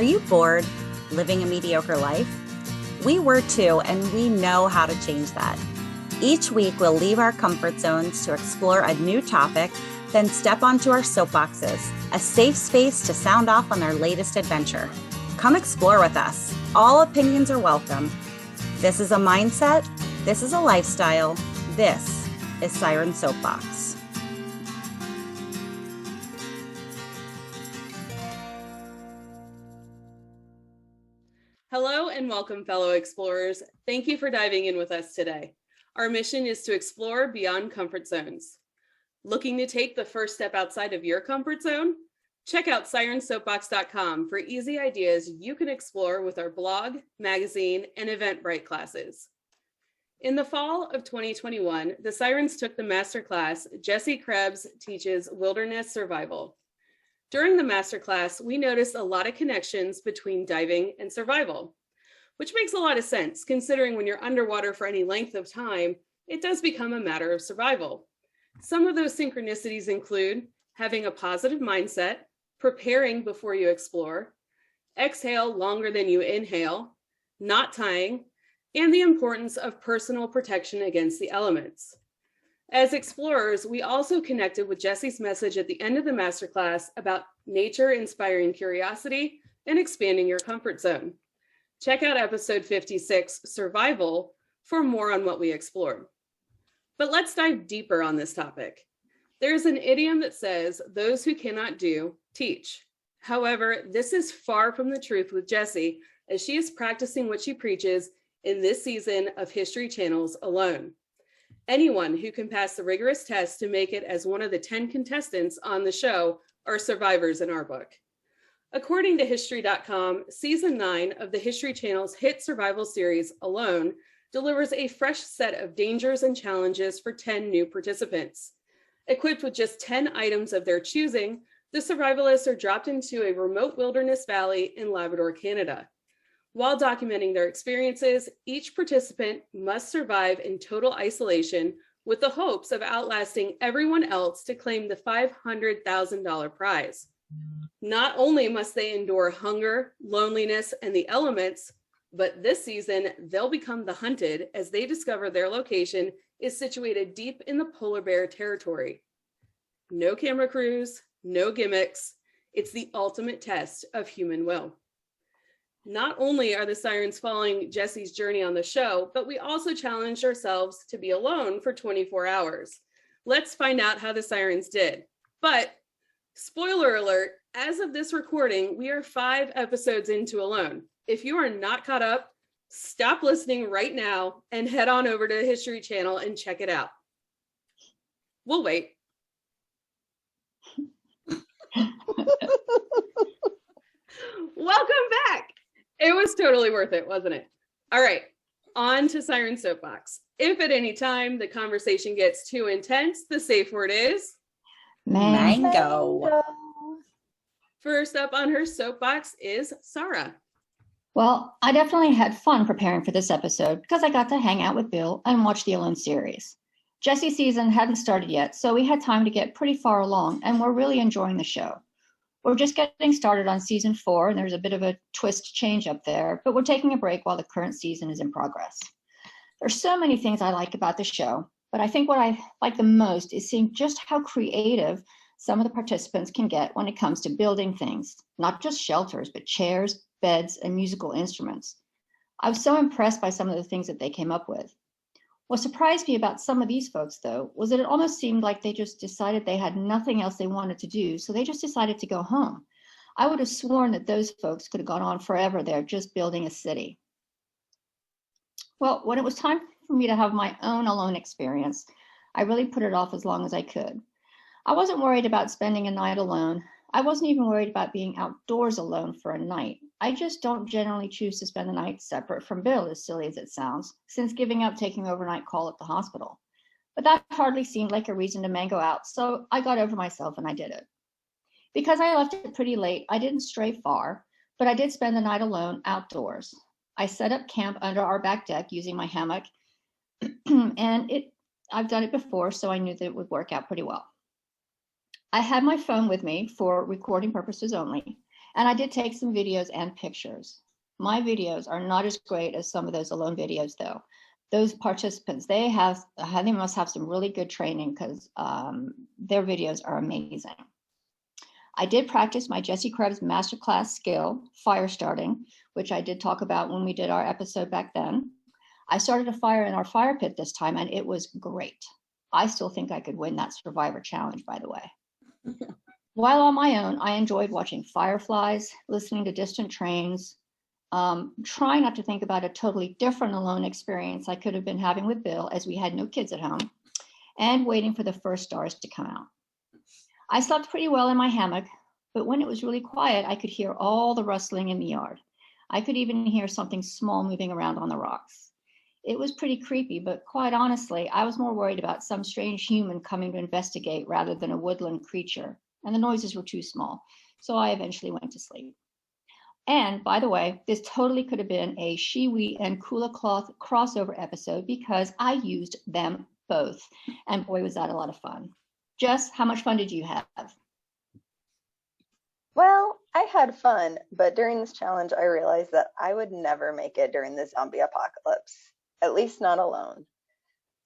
Are you bored living a mediocre life? We were too, and we know how to change that. Each week, we'll leave our comfort zones to explore a new topic, then step onto our soapboxes, a safe space to sound off on our latest adventure. Come explore with us. All opinions are welcome. This is a mindset. This is a lifestyle. This is Siren Soapbox. Hello and welcome, fellow explorers. Thank you for diving in with us today. Our mission is to explore beyond comfort zones. Looking to take the first step outside of your comfort zone? Check out sirensoapbox.com for easy ideas you can explore with our blog, magazine, and Eventbrite classes. In the fall of 2021, the Sirens took the masterclass, Jesse Krebs Teaches Wilderness Survival. During the masterclass, we noticed a lot of connections between diving and survival, which makes a lot of sense considering when you're underwater for any length of time, it does become a matter of survival. Some of those synchronicities include having a positive mindset, preparing before you explore, exhale longer than you inhale, not tying, and the importance of personal protection against the elements. As explorers, we also connected with Jesse's message at the end of the masterclass about nature inspiring curiosity and expanding your comfort zone. Check out episode 56, Survival, for more on what we explored. But let's dive deeper on this topic. There's an idiom that says, those who cannot do, teach. However, this is far from the truth with Jessie, as she is practicing what she preaches in this season of History Channel's Alone. Anyone who can pass the rigorous test to make it as one of the 10 contestants on the show are survivors in our book. According to History.com, season 9 of the History Channel's hit survival series Alone delivers a fresh set of dangers and challenges for 10 new participants. Equipped with just 10 items of their choosing, the survivalists are dropped into a remote wilderness valley in Labrador, Canada. While documenting their experiences, each participant must survive in total isolation with the hopes of outlasting everyone else to claim the $500,000 prize. Not only must they endure hunger, loneliness, and the elements, but this season they'll become the hunted as they discover their location is situated deep in the polar bear territory. No camera crews, no gimmicks. It's the ultimate test of human will. Not only are the Sirens following Jesse's journey on the show, but we also challenged ourselves to be alone for 24 hours. Let's find out how the Sirens did. But spoiler alert, as of this recording, we are 5 episodes into Alone. If you are not caught up, stop listening right now and head on over to the History Channel and check it out. We'll wait. Welcome back. It was totally worth it, wasn't it? All right, on to Siren Soapbox. If at any time the conversation gets too intense, the safe word is Mango. First up on her soapbox is Sarah. Well, I definitely had fun preparing for this episode because I got to hang out with Bill and watch the Alone series. Jesse's season hadn't started yet, so we had time to get pretty far along, and we're really enjoying the show. We're just getting started on season 4, and there's a bit of a twist change up there, but we're taking a break while the current season is in progress. There's so many things I like about the show, but I think what I like the most is seeing just how creative some of the participants can get when it comes to building things, not just shelters, but chairs, beds, and musical instruments. I was so impressed by some of the things that they came up with. What surprised me about some of these folks, though, was that it almost seemed like they just decided they had nothing else they wanted to do, so they just decided to go home. I would have sworn that those folks could have gone on forever there just building a city. Well, when it was time for me to have my own alone experience, I really put it off as long as I could. I wasn't worried about spending a night alone. I wasn't even worried about being outdoors alone for a night. I just don't generally choose to spend the night separate from Bill, as silly as it sounds, since giving up taking an overnight call at the hospital. But that hardly seemed like a reason to mango out, so I got over myself and I did it. Because I left it pretty late, I didn't stray far, but I did spend the night alone outdoors. I set up camp under our back deck using my hammock, and I've done it before, so I knew that it would work out pretty well. I had my phone with me for recording purposes only, And I did take some videos and pictures. My videos are not as great as some of those alone videos, though. Those participants, they must have some really good training because their videos are amazing. I did practice my Jessie Krebs masterclass skill, fire starting, which I did talk about when we did our episode back then. I started a fire in our fire pit this time, and it was great. I still think I could win that Survivor challenge, by the way. While on my own, I enjoyed watching fireflies, listening to distant trains, trying not to think about a totally different alone experience I could have been having with Bill as we had no kids at home, and waiting for the first stars to come out. I slept pretty well in my hammock, but when it was really quiet, I could hear all the rustling in the yard. I could even hear something small moving around on the rocks. It was pretty creepy, but quite honestly, I was more worried about some strange human coming to investigate rather than a woodland creature, and the noises were too small, so I eventually went to sleep. And by the way, this totally could have been a Shiwi and Kula Cloth crossover episode because I used them both, and boy, was that a lot of fun. Jess, how much fun did you have? Well, I had fun, but during this challenge, I realized that I would never make it during the zombie apocalypse, at least not alone.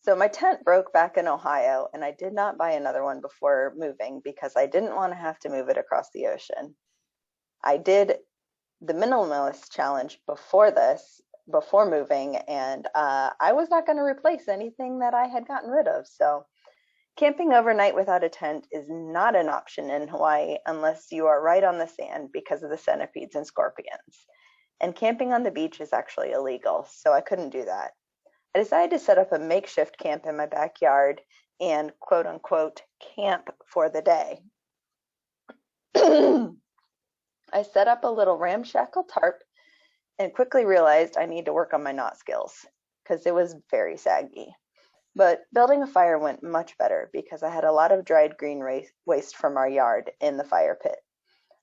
So my tent broke back in Ohio, and I did not buy another one before moving because I didn't want to have to move it across the ocean. I did the minimalist challenge before moving, and I was not going to replace anything that I had gotten rid of. So camping overnight without a tent is not an option in Hawaii unless you are right on the sand because of the centipedes and scorpions. And camping on the beach is actually illegal, so I couldn't do that. I decided to set up a makeshift camp in my backyard and quote unquote camp for the day. I set up a little ramshackle tarp and quickly realized I need to work on my knot skills because it was very saggy. But building a fire went much better because I had a lot of dried green waste from our yard in the fire pit.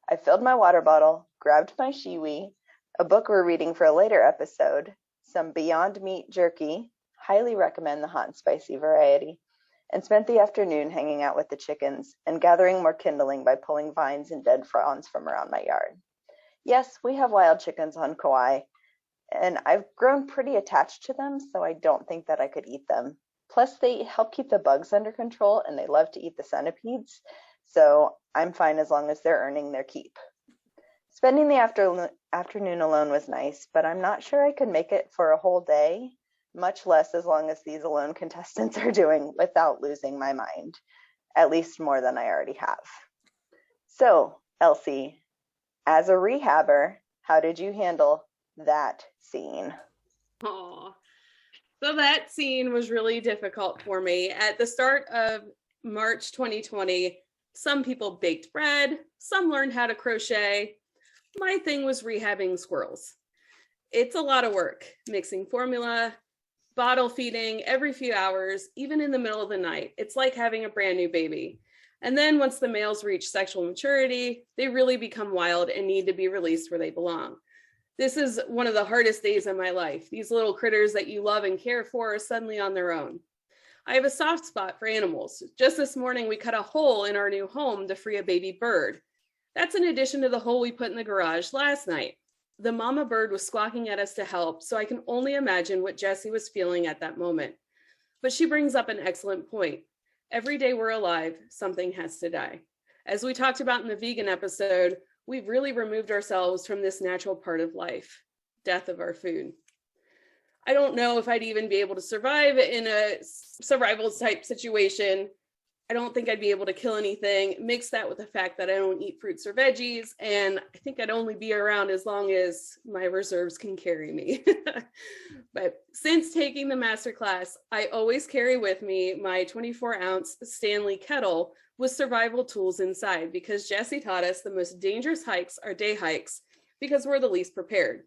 I filled my water bottle, grabbed my shiwi, a book we're reading for a later episode, some Beyond Meat jerky, highly recommend the hot and spicy variety, and spent the afternoon hanging out with the chickens and gathering more kindling by pulling vines and dead fronds from around my yard. Yes, we have wild chickens on Kawaii, and I've grown pretty attached to them, so I don't think that I could eat them. Plus, they help keep the bugs under control, and they love to eat the centipedes, so I'm fine as long as they're earning their keep. Spending the afternoon alone was nice, but I'm not sure I could make it for a whole day, much less as long as these alone contestants are doing without losing my mind, at least more than I already have. So, Elsie, as a rehabber, how did you handle that scene? Aw. So that scene was really difficult for me. At the start of March 2020, some people baked bread, some learned how to crochet. My thing was rehabbing squirrels. It's a lot of work, mixing formula, bottle feeding every few hours, even in the middle of the night. It's like having a brand new baby. And then once the males reach sexual maturity, they really become wild and need to be released where they belong. This is one of the hardest days of my life. These little critters that you love and care for are suddenly on their own. I have a soft spot for animals. Just this morning, we cut a hole in our new home to free a baby bird. That's in addition to the hole we put in the garage last night. The mama bird was squawking at us to help, so I can only imagine what Jessie was feeling at that moment. But she brings up an excellent point. Every day we're alive, something has to die. As we talked about in the vegan episode, we've really removed ourselves from this natural part of life, death of our food. I don't know if I'd even be able to survive in a survival type situation. I don't think I'd be able to kill anything. Mix that with the fact that I don't eat fruits or veggies, and I think I'd only be around as long as my reserves can carry me. But since taking the masterclass, I always carry with me my 24-ounce Stanley kettle with survival tools inside because Jessie taught us the most dangerous hikes are day hikes because we're the least prepared.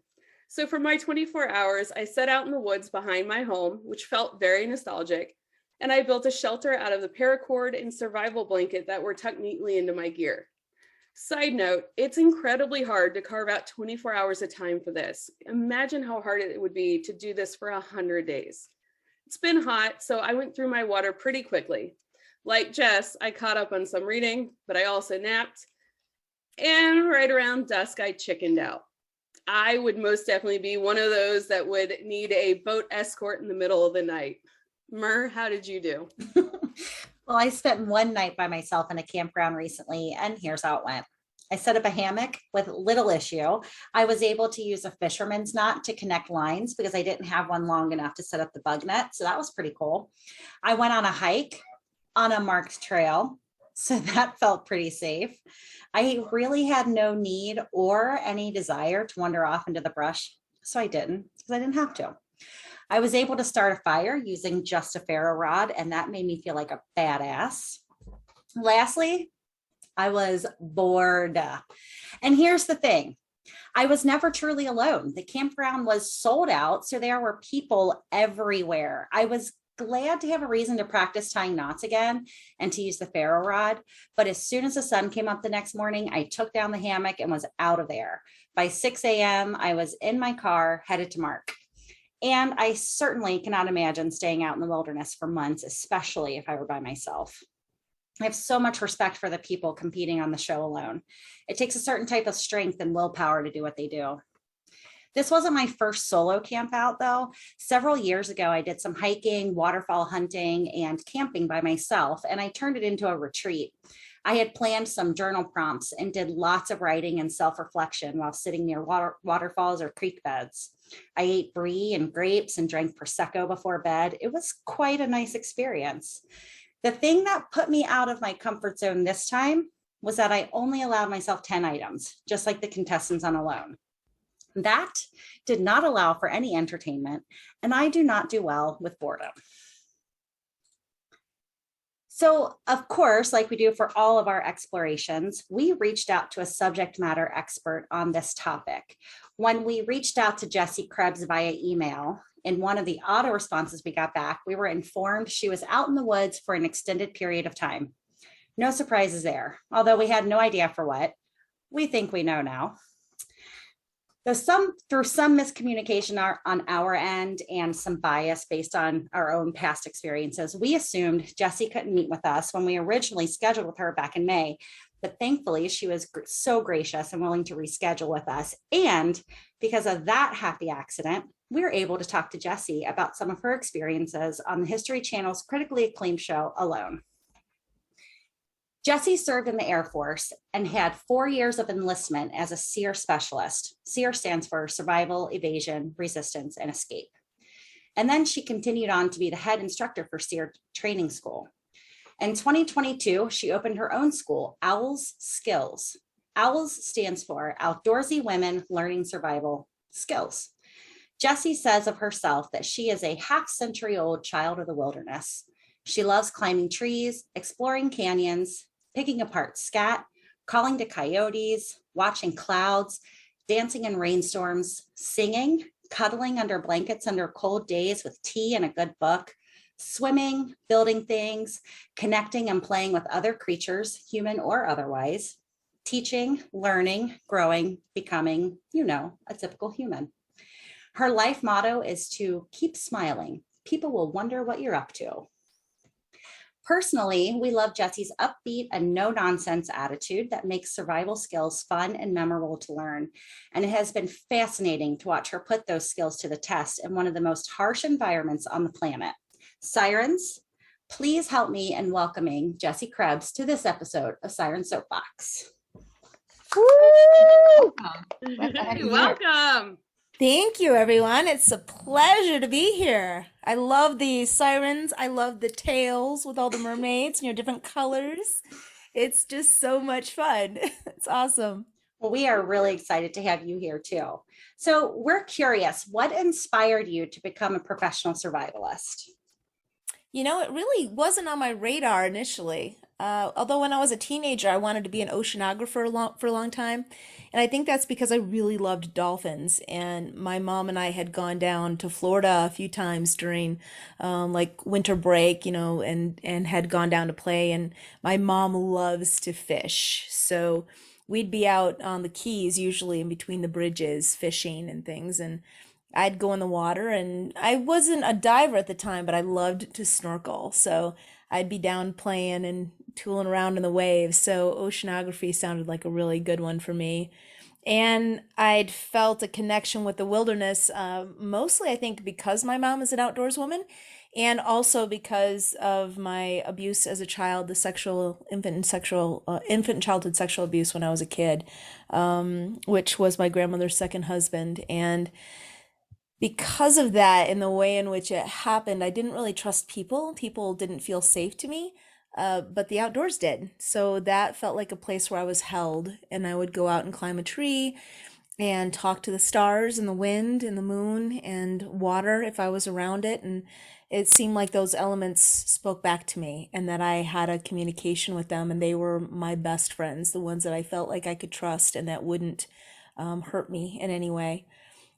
So for my 24 hours, I set out in the woods behind my home, which felt very nostalgic, and I built a shelter out of the paracord and survival blanket that were tucked neatly into my gear. Side note, it's incredibly hard to carve out 24 hours of time for this. Imagine how hard it would be to do this for 100 days. It's been hot, so I went through my water pretty quickly. Like Jess, I caught up on some reading, but I also napped. And right around dusk, I chickened out. I would most definitely be one of those that would need a boat escort in the middle of the night. Mer, how did you do? Well, I spent one night by myself in a campground recently, and here's how it went. I set up a hammock with little issue. I was able to use a fisherman's knot to connect lines because I didn't have one long enough to set up the bug net. So that was pretty cool. I went on a hike on a marked trail. So that felt pretty safe. I really had no need or any desire to wander off into the brush. So I didn't because I didn't have to. I was able to start a fire using just a ferro rod, and that made me feel like a badass. Lastly, I was bored. And here's the thing. I was never truly alone. The campground was sold out, so there were people everywhere. I was glad to have a reason to practice tying knots again and to use the ferro rod. But as soon as the sun came up the next morning, I took down the hammock and was out of there. By 6 a.m., I was in my car headed to Mark. And I certainly cannot imagine staying out in the wilderness for months, especially if I were by myself. I have so much respect for the people competing on the show alone. It takes a certain type of strength and willpower to do what they do. This wasn't my first solo camp out, though. Several years ago, I did some hiking, waterfowl hunting, and camping by myself, and I turned it into a retreat. I had planned some journal prompts and did lots of writing and self-reflection while sitting near waterfalls or creek beds. I ate brie and grapes and drank Prosecco before bed. It was quite a nice experience. The thing that put me out of my comfort zone this time was that I only allowed myself 10 items, just like the contestants on Alone. That did not allow for any entertainment, and I do not do well with boredom. So, of course, like we do for all of our explorations, we reached out to a subject matter expert on this topic. When we reached out to Jessie Krebs via email, in one of the auto responses we got back, we were informed she was out in the woods for an extended period of time. No surprises there, although we had no idea for what. We think we know now. Through some miscommunication on our end and some bias based on our own past experiences, we assumed Jessie couldn't meet with us when we originally scheduled with her back in May. But thankfully, she was so gracious and willing to reschedule with us. And because of that happy accident, we were able to talk to Jessie about some of her experiences on the History Channel's critically acclaimed show, Alone. Jessie served in the Air Force and had 4 years of enlistment as a SEER specialist. SEER stands for Survival, Evasion, Resistance, and Escape. And then she continued on to be the head instructor for SEER training school. In 2022, she opened her own school, Owls Skills. Owls stands for Outdoorsy Women Learning Survival Skills. Jessie says of herself that she is a half-century-old child of the wilderness. She loves climbing trees, exploring canyons, picking apart scat, calling to coyotes, watching clouds, dancing in rainstorms, singing, cuddling under blankets under cold days with tea and a good book, swimming, building things, connecting and playing with other creatures, human or otherwise, teaching, learning, growing, becoming, a typical human. Her life motto is to keep smiling. People will wonder what you're up to. Personally, we love Jessie's upbeat and no-nonsense attitude that makes survival skills fun and memorable to learn. And it has been fascinating to watch her put those skills to the test in one of the most harsh environments on the planet. Sirens, please help me in welcoming Jessie Krebs to this episode of Siren Soapbox. Woo! Welcome. Thank you, everyone. It's a pleasure to be here. I love the sirens. I love the tails with all the mermaids and your different colors. It's just so much fun. It's awesome. Well, we are really excited to have you here too. So we're curious, what inspired you to become a professional survivalist? It really wasn't on my radar initially. Although when I was a teenager, I wanted to be an oceanographer for a long time. And I think that's because I really loved dolphins. And my mom and I had gone down to Florida a few times during winter break, and had gone down to play. And my mom loves to fish. So we'd be out on the Keys, usually in between the bridges, fishing and things. And I'd go in the water, and I wasn't a diver at the time, but I loved to snorkel. So I'd be down playing and tooling around in the waves. So oceanography sounded like a really good one for me. And I'd felt a connection with the wilderness, mostly I think because my mom is an outdoors woman, and also because of my abuse as a child, the infant and childhood sexual abuse when I was a kid, which was my grandmother's second husband. And because of that and the way in which it happened, I didn't really trust people. People didn't feel safe to me, but the outdoors did. So that felt like a place where I was held, and I would go out and climb a tree and talk to the stars and the wind and the moon and water if I was around it. And it seemed like those elements spoke back to me and that I had a communication with them, and they were my best friends, the ones that I felt like I could trust and that wouldn't hurt me in any way.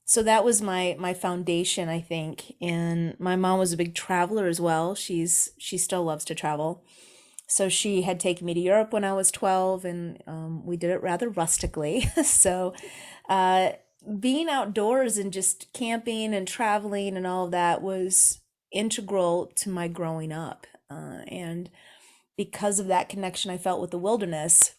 So that was my foundation, I think. And my mom was a big traveler as well. She still loves to travel. So she had taken me to Europe when I was 12, and we did it rather rustically. So being outdoors and just camping and traveling and all of that was integral to my growing up. And because of that connection I felt with the wilderness,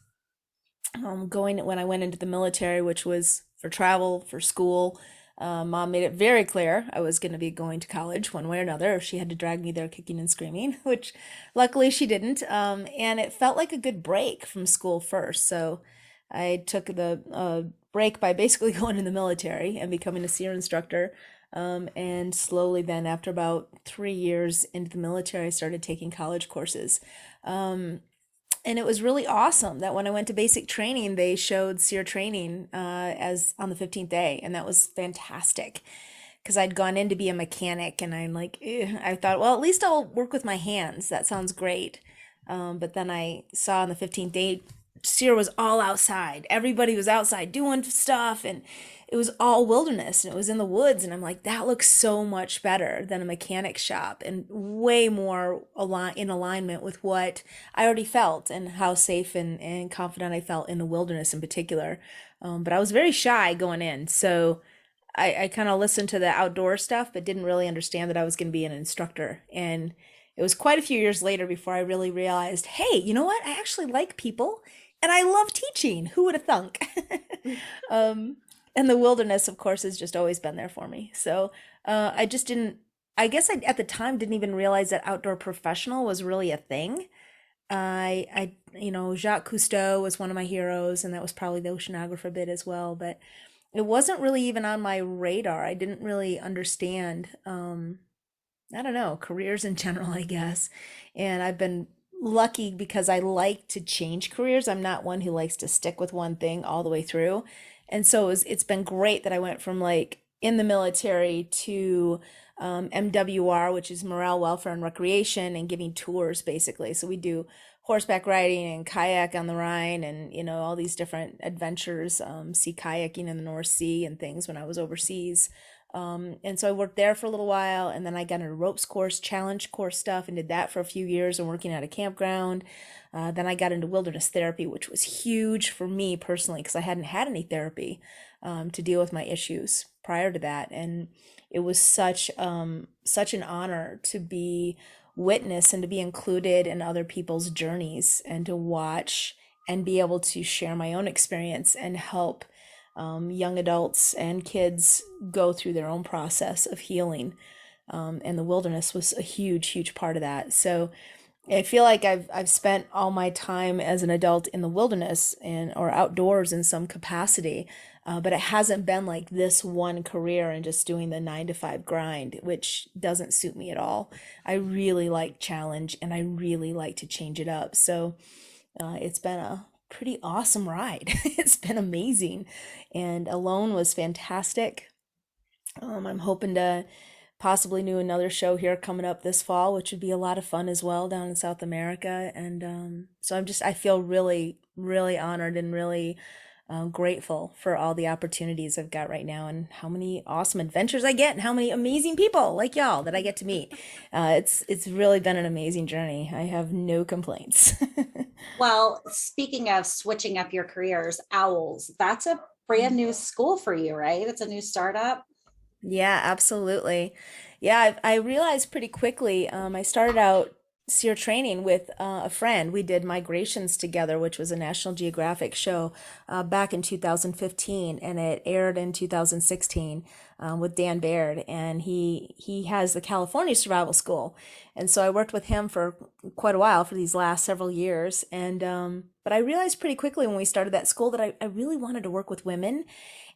going when I went into the military, which was for travel, for school. Mom made it very clear I was going to be going to college one way or another, or she had to drag me there kicking and screaming, which luckily she didn't. And it felt like a good break from school first. So I took the break by basically going in the military and becoming a SEER instructor. And slowly then, after about 3 years into the military, I started taking college courses. And it was really awesome that when I went to basic training, they showed SEER training as on the 15th day. And that was fantastic because I'd gone in to be a mechanic, and I'm like, I thought, well, at least I'll work with my hands. That sounds great. But then I saw on the 15th day, SEER was all outside. Everybody was outside doing stuff, and it was all wilderness, and it was in the woods. And I'm like, that looks so much better than a mechanic shop, and way more in alignment with what I already felt and how safe and confident I felt in the wilderness in particular. But I was very shy going in. So I kind of listened to the outdoor stuff, but didn't really understand that I was going to be an instructor. And it was quite a few years later before I really realized, hey, you know what? I actually like people and I love teaching. Who would have thunk? And the wilderness, of course, has just always been there for me. So I just didn't, I guess I at the time didn't even realize that outdoor professional was really a thing. Jacques Cousteau was one of my heroes, and that was probably the oceanographer bit as well. But it wasn't really even on my radar. I didn't really understand, I don't know, careers in general, I guess. And I've been lucky because I like to change careers. I'm not one who likes to stick with one thing all the way through. And so it's been great that I went from like in the military to MWR, which is Morale, Welfare, and Recreation, and giving tours basically. So we do horseback riding and kayak on the Rhine, and all these different adventures, sea kayaking in the North Sea and things when I was overseas. And so I worked there for a little while, and then I got into ropes course, challenge course stuff, and did that for a few years and working at a campground. Then I got into wilderness therapy, which was huge for me personally because I hadn't had any therapy to deal with my issues prior to that. And it was such an honor to be witness and to be included in other people's journeys and to watch and be able to share my own experience and help young adults and kids go through their own process of healing. And the wilderness was a huge, huge part of that. So I feel like I've spent all my time as an adult in the wilderness or outdoors in some capacity, but it hasn't been like this one career and just doing the 9 to 5 grind, which doesn't suit me at all. I really like challenge, and I really like to change it up. So it's been a pretty awesome ride. It's been amazing, and Alone was fantastic. I'm hoping to possibly do another show here coming up this fall, which would be a lot of fun as well down in South America. And so I feel really, really honored and really grateful for all the opportunities I've got right now, and how many awesome adventures I get, and how many amazing people like y'all that I get to meet. It's really been an amazing journey. I have no complaints. Well, speaking of switching up your careers, Owls, that's a brand new school for you, right? It's a new startup. Yeah, absolutely. Yeah, I realized pretty quickly. I started out SEER training with a friend. We did Migrations together, which was a National Geographic show back in 2015, and it aired in 2016 with Dan Baird, and he has the California Survival School, and so I worked with him for quite a while for these last several years, and but I realized pretty quickly when we started that school that I really wanted to work with women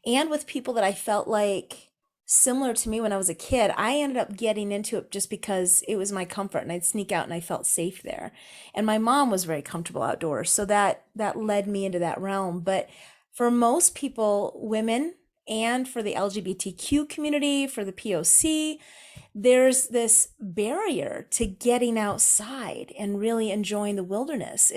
and with people that I felt like similar to me when I was a kid. I ended up getting into it just because it was my comfort and I'd sneak out and I felt safe there. And my mom was very comfortable outdoors, so that led me into that realm. But for most people, women, and for the LGBTQ community, for the POC, there's this barrier to getting outside and really enjoying the wilderness.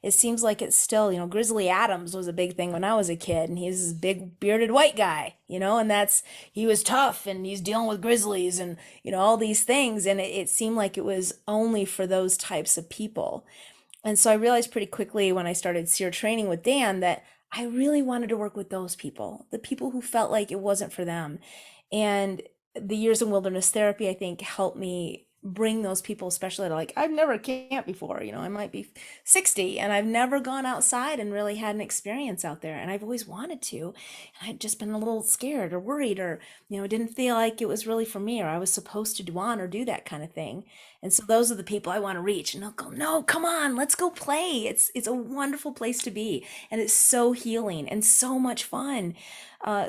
It seems like it's still, Grizzly Adams was a big thing when I was a kid, and he's this big bearded white guy, and he was tough and he's dealing with grizzlies and, all these things. And it seemed like it was only for those types of people. And so I realized pretty quickly when I started SEER training with Dan that I really wanted to work with those people, the people who felt like it wasn't for them. And the years in wilderness therapy, I think, helped me bring those people, especially like, I've never camped before, I might be 60 and I've never gone outside and really had an experience out there. And I've always wanted to, and I'd just been a little scared or worried, or, didn't feel like it was really for me, or I was supposed to do do that kind of thing. And so those are the people I want to reach, and they'll go, no, come on, let's go play. It's a wonderful place to be. And it's so healing and so much fun.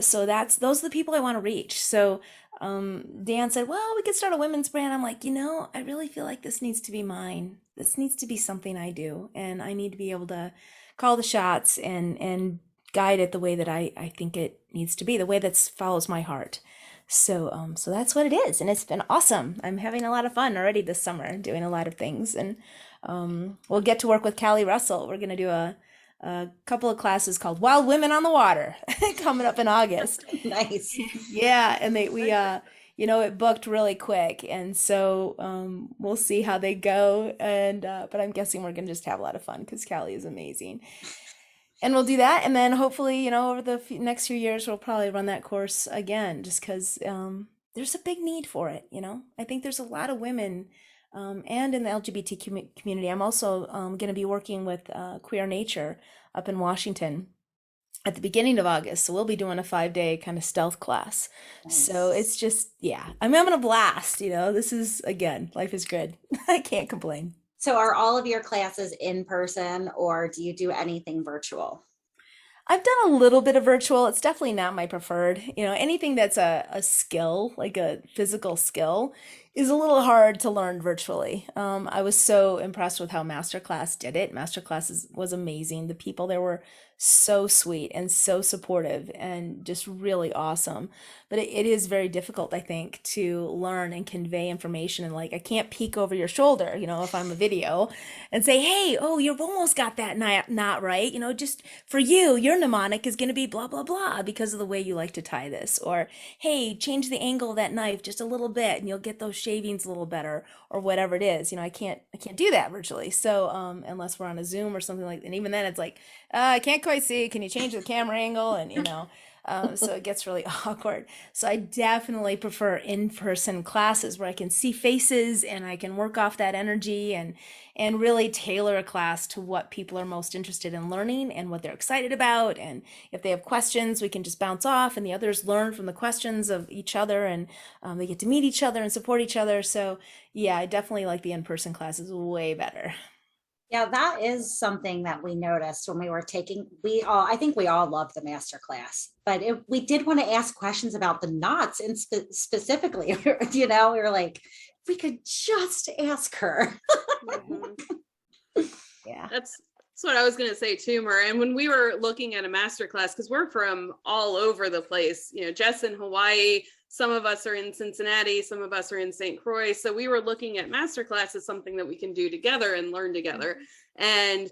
So those are the people I want to reach. So Dan said, well, we could start a women's brand. I'm like, I really feel like this needs to be mine. This needs to be something I do. And I need to be able to call the shots and guide it the way that I think it needs to be, the way that follows my heart. So that's what it is. And it's been awesome. I'm having a lot of fun already this summer, doing a lot of things. And we'll get to work with Callie Russell. We're going to do a couple of classes called Wild Women on the Water coming up in August. Nice. Yeah, and it booked really quick, and so we'll see how they go. And but I'm guessing we're gonna just have a lot of fun because Callie is amazing. And we'll do that, and then hopefully, over the next few years, we'll probably run that course again, just because there's a big need for it. I think there's a lot of women. And in the LGBT community. I'm also going to be working with Queer Nature up in Washington at the beginning of August. So we'll be doing a 5-day kind of stealth class. Nice. So it's just, I'm having a blast. This is, again, life is good. I can't complain. So are all of your classes in person, or do you do anything virtual? I've done a little bit of virtual. It's definitely not my preferred. Anything that's a skill, like a physical skill, is a little hard to learn virtually. I was so impressed with how Masterclass did it. Masterclass was amazing. The people there were so sweet and so supportive and just really awesome. But it is very difficult, I think, to learn and convey information. And I can't peek over your shoulder, if I'm a video and say, hey, oh, you've almost got that knot right. Just for you, your mnemonic is going to be blah, blah, blah because of the way you like to tie this. Or, hey, change the angle of that knife just a little bit and you'll get those shavings a little better, or whatever it is. I can't do that virtually. So unless we're on a Zoom or something and even then it's like, I can't quite see. Can you change the camera angle? And so it gets really awkward. So I definitely prefer in-person classes where I can see faces and I can work off that energy and really tailor a class to what people are most interested in learning and what they're excited about. And if they have questions, we can just bounce off and the others learn from the questions of each other, and they get to meet each other and support each other. So I definitely like the in-person classes way better. Yeah, that is something that we noticed when we were I think we all loved the master class, but we did want to ask questions about the knots, and specifically, we were like, if we could just ask her. Mm-hmm. Yeah. That's what I was going to say too, Mer. And when we were looking at a master class, because we're from all over the place, Jess in Hawaii, some of us are in Cincinnati, some of us are in St. Croix. So we were looking at masterclass as something that we can do together and learn together. And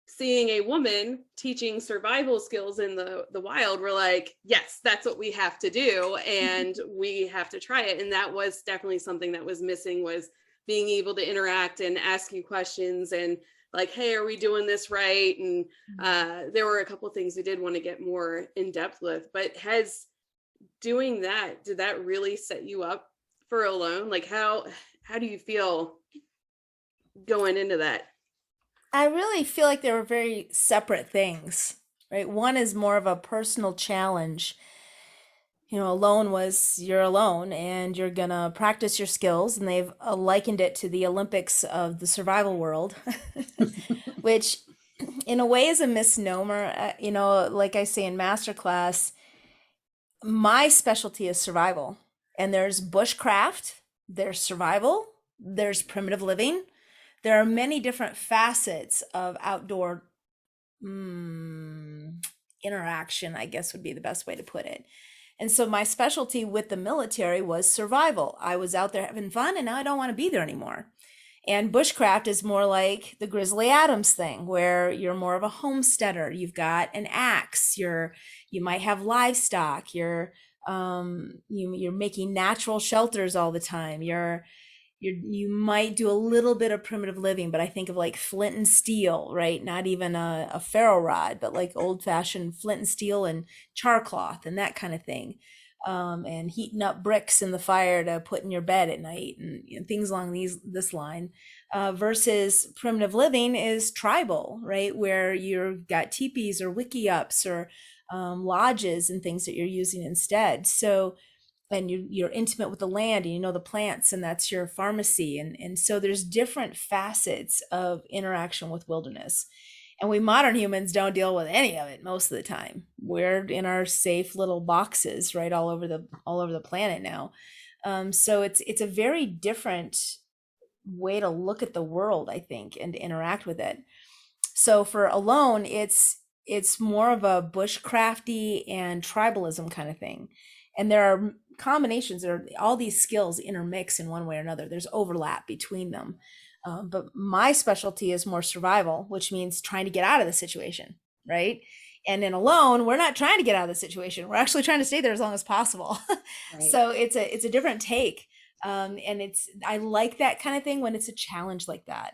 seeing a woman teaching survival skills in the wild, we're like, yes, that's what we have to do. And we have to try it. And that was definitely something that was missing, was being able to interact and ask you questions and like, hey, are we doing this right? And there were a couple of things we did want to get more in depth with, but doing that, did that really set you up for alone? Like how do you feel going into that? I really feel like they were very separate things, right? One is more of a personal challenge. Alone was you're alone and you're gonna practice your skills, and they've likened it to the Olympics of the survival world, which in a way is a misnomer. Like I say in masterclass, my specialty is survival, and there's bushcraft, there's survival, there's primitive living. There are many different facets of outdoor interaction, I guess would be the best way to put it. And so my specialty with the military was survival. I was out there having fun, and now I don't want to be there anymore. And bushcraft is more like the Grizzly Adams thing, where you're more of a homesteader. You've got an axe. You might have livestock. You're making natural shelters all the time. You might do a little bit of primitive living, but I think of like flint and steel, right? Not even a ferro rod, but like old fashioned flint and steel and char cloth and that kind of thing. And heating up bricks in the fire to put in your bed at night, and things along this line. Versus primitive living is tribal, right? Where you've got teepees or wickiups or lodges and things that you're using instead. So, and you're intimate with the land, and you know the plants, and that's your pharmacy. And so there's different facets of interaction with wilderness. And we modern humans don't deal with any of it most of the time. We're in our safe little boxes, right, all over the planet now. So it's a very different way to look at the world, I think, and to interact with it. So for alone, it's more of a bushcrafty and tribalism kind of thing. And there are combinations, all these skills intermix in one way or another. There's overlap between them. But my specialty is more survival, which means trying to get out of the situation, right? And in alone, we're not trying to get out of the situation. We're actually trying to stay there as long as possible. Right. So it's a different take. And I like that kind of thing when it's a challenge like that.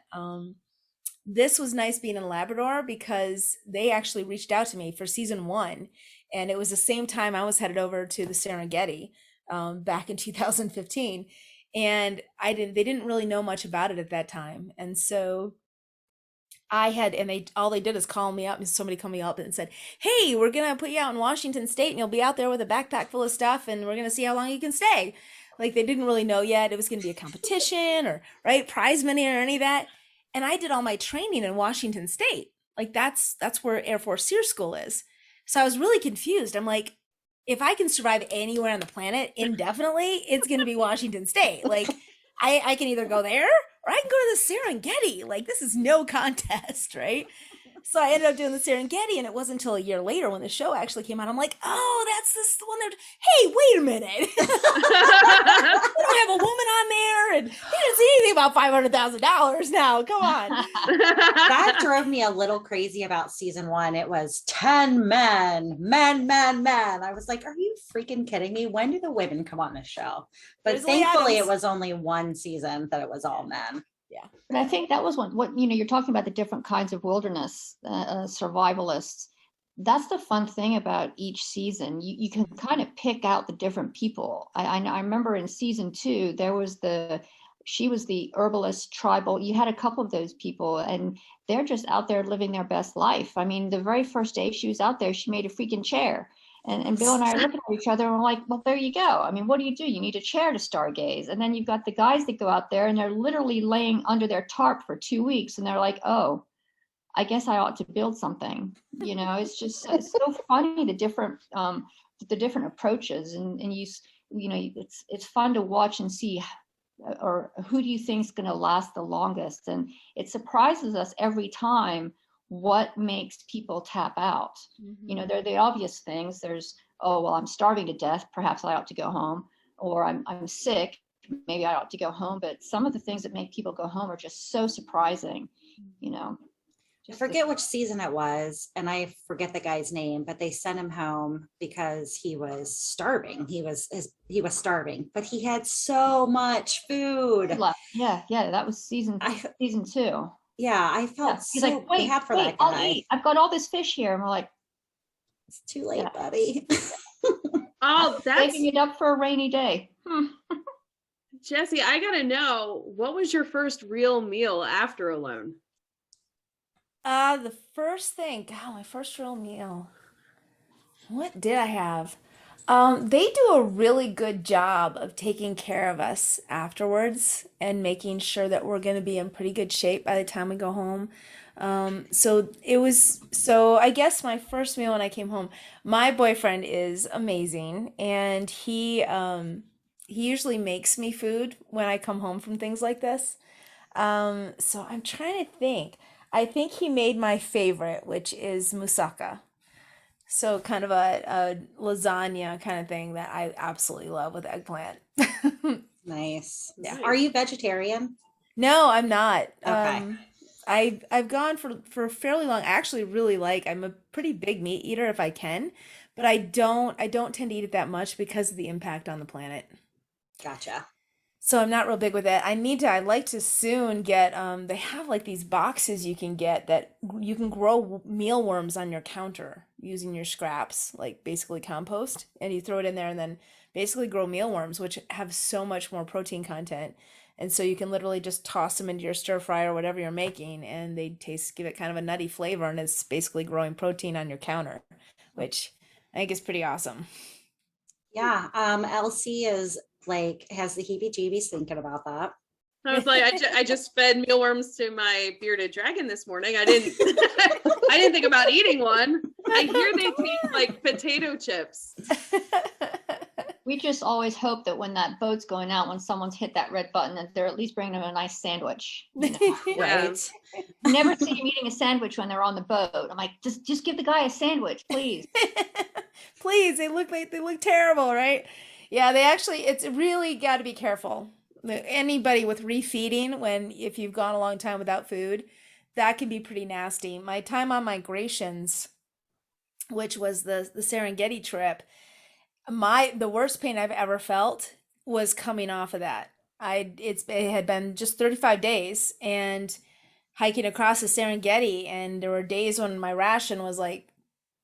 This was nice being in Labrador because they actually reached out to me for season 1. And it was the same time I was headed over to the Serengeti back in 2015. And they didn't really know much about it at that time. And so all they did is call me up, and somebody called me up and said, "Hey, we're going to put you out in Washington State, and you'll be out there with a backpack full of stuff, and we're going to see how long you can stay." Like, they didn't really know yet it was going to be a competition or prize money or any of that. And I did all my training in Washington State. Like, that's where Air Force SEER School is. So I was really confused. I'm like, if I can survive anywhere on the planet indefinitely, it's going to be Washington State. Like, I can either go there or I can go to the Serengeti. Like, this is no contest, right? So I ended up doing the Serengeti, and it wasn't until a year later when the show actually came out. I'm like, oh, that's the one that, hey, wait a minute. We don't have a woman on there, and he didn't say anything about $500,000 now. Come on. That drove me a little crazy about season 1. It was 10 men. I was like, are you freaking kidding me? When do the women come on the show? But thankfully it was only one season that it was all men. Yeah. But I think that was what you're talking about, the different kinds of wilderness survivalists. That's the fun thing about each season. You can kind of pick out the different people. I remember in season 2, she was the herbalist tribal. You had a couple of those people, and they're just out there living their best life. I mean, the very first day she was out there, she made a freaking chair. And Bill and I are looking at each other and we're like, well, there you go. I mean, what do? You need a chair to stargaze. And then you've got the guys that go out there and they're literally laying under their tarp for 2 weeks. And they're like, oh, I guess I ought to build something. It's so funny, the different approaches. And it's fun to watch and see, or who do you think is going to last the longest? And it surprises us every time what makes people tap out. Mm-hmm. They're the obvious things. There's, oh, well, I'm starving to death, perhaps I ought to go home, or I'm sick, maybe I ought to go home. But some of the things that make people go home are just so surprising. I forget which season it was, and I forget the guy's name, but they sent him home because he was starving. He was starving, but he had so much food. Yeah, that was season 2. Yeah, I felt He's so like, wait, bad for that guy. I'll eat. I've got all this fish here. And we're like, it's too late, buddy. Oh, that's saving it up for a rainy day. Jesse, I gotta know, what was your first real meal after Alone? The first thing, God, my first real meal. What did I have? They do a really good job of taking care of us afterwards and making sure that we're going to be in pretty good shape by the time we go home. So I guess my first meal when I came home, my boyfriend is amazing and he usually makes me food when I come home from things like this. So I'm trying to think. I think he made my favorite, which is moussaka. So kind of a lasagna kind of thing that I absolutely love with eggplant. Nice. Yeah. Are you vegetarian? No, I'm not. Okay. I've gone for fairly long. I actually really like. I'm a pretty big meat eater if I can, but I don't tend to eat it that much because of the impact on the planet. Gotcha. So I'm not real big with it. I'd like to soon get, they have like these boxes you can get that you can grow mealworms on your counter using your scraps, like basically compost, and you throw it in there and then basically grow mealworms, which have so much more protein content. And so you can literally just toss them into your stir fry or whatever you're making, and give it kind of a nutty flavor, and it's basically growing protein on your counter, which I think is pretty awesome. Yeah. Elsie is like has the heebie-jeebies thinking about that. I was like, I just fed mealworms to my bearded dragon this morning. I didn't I didn't think about eating one. I hear they taste like potato chips. We just always hope that when that boat's going out, when someone's hit that red button, that they're at least bringing them a nice sandwich. You know? Yeah. Right. You never see them eating a sandwich when they're on the boat. I'm like, just give the guy a sandwich, please. Please, they look terrible, right? Yeah, it's really got to be careful. Anybody with refeeding, if you've gone a long time without food, that can be pretty nasty. My time on migrations, which was the Serengeti trip, the worst pain I've ever felt was coming off of that. It had been just 35 days and hiking across the Serengeti, and there were days when my ration was like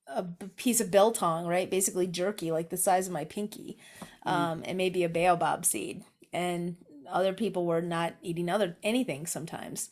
a piece of biltong, right? Basically jerky, like the size of my pinky, and maybe a baobab seed. And other people were not eating anything sometimes.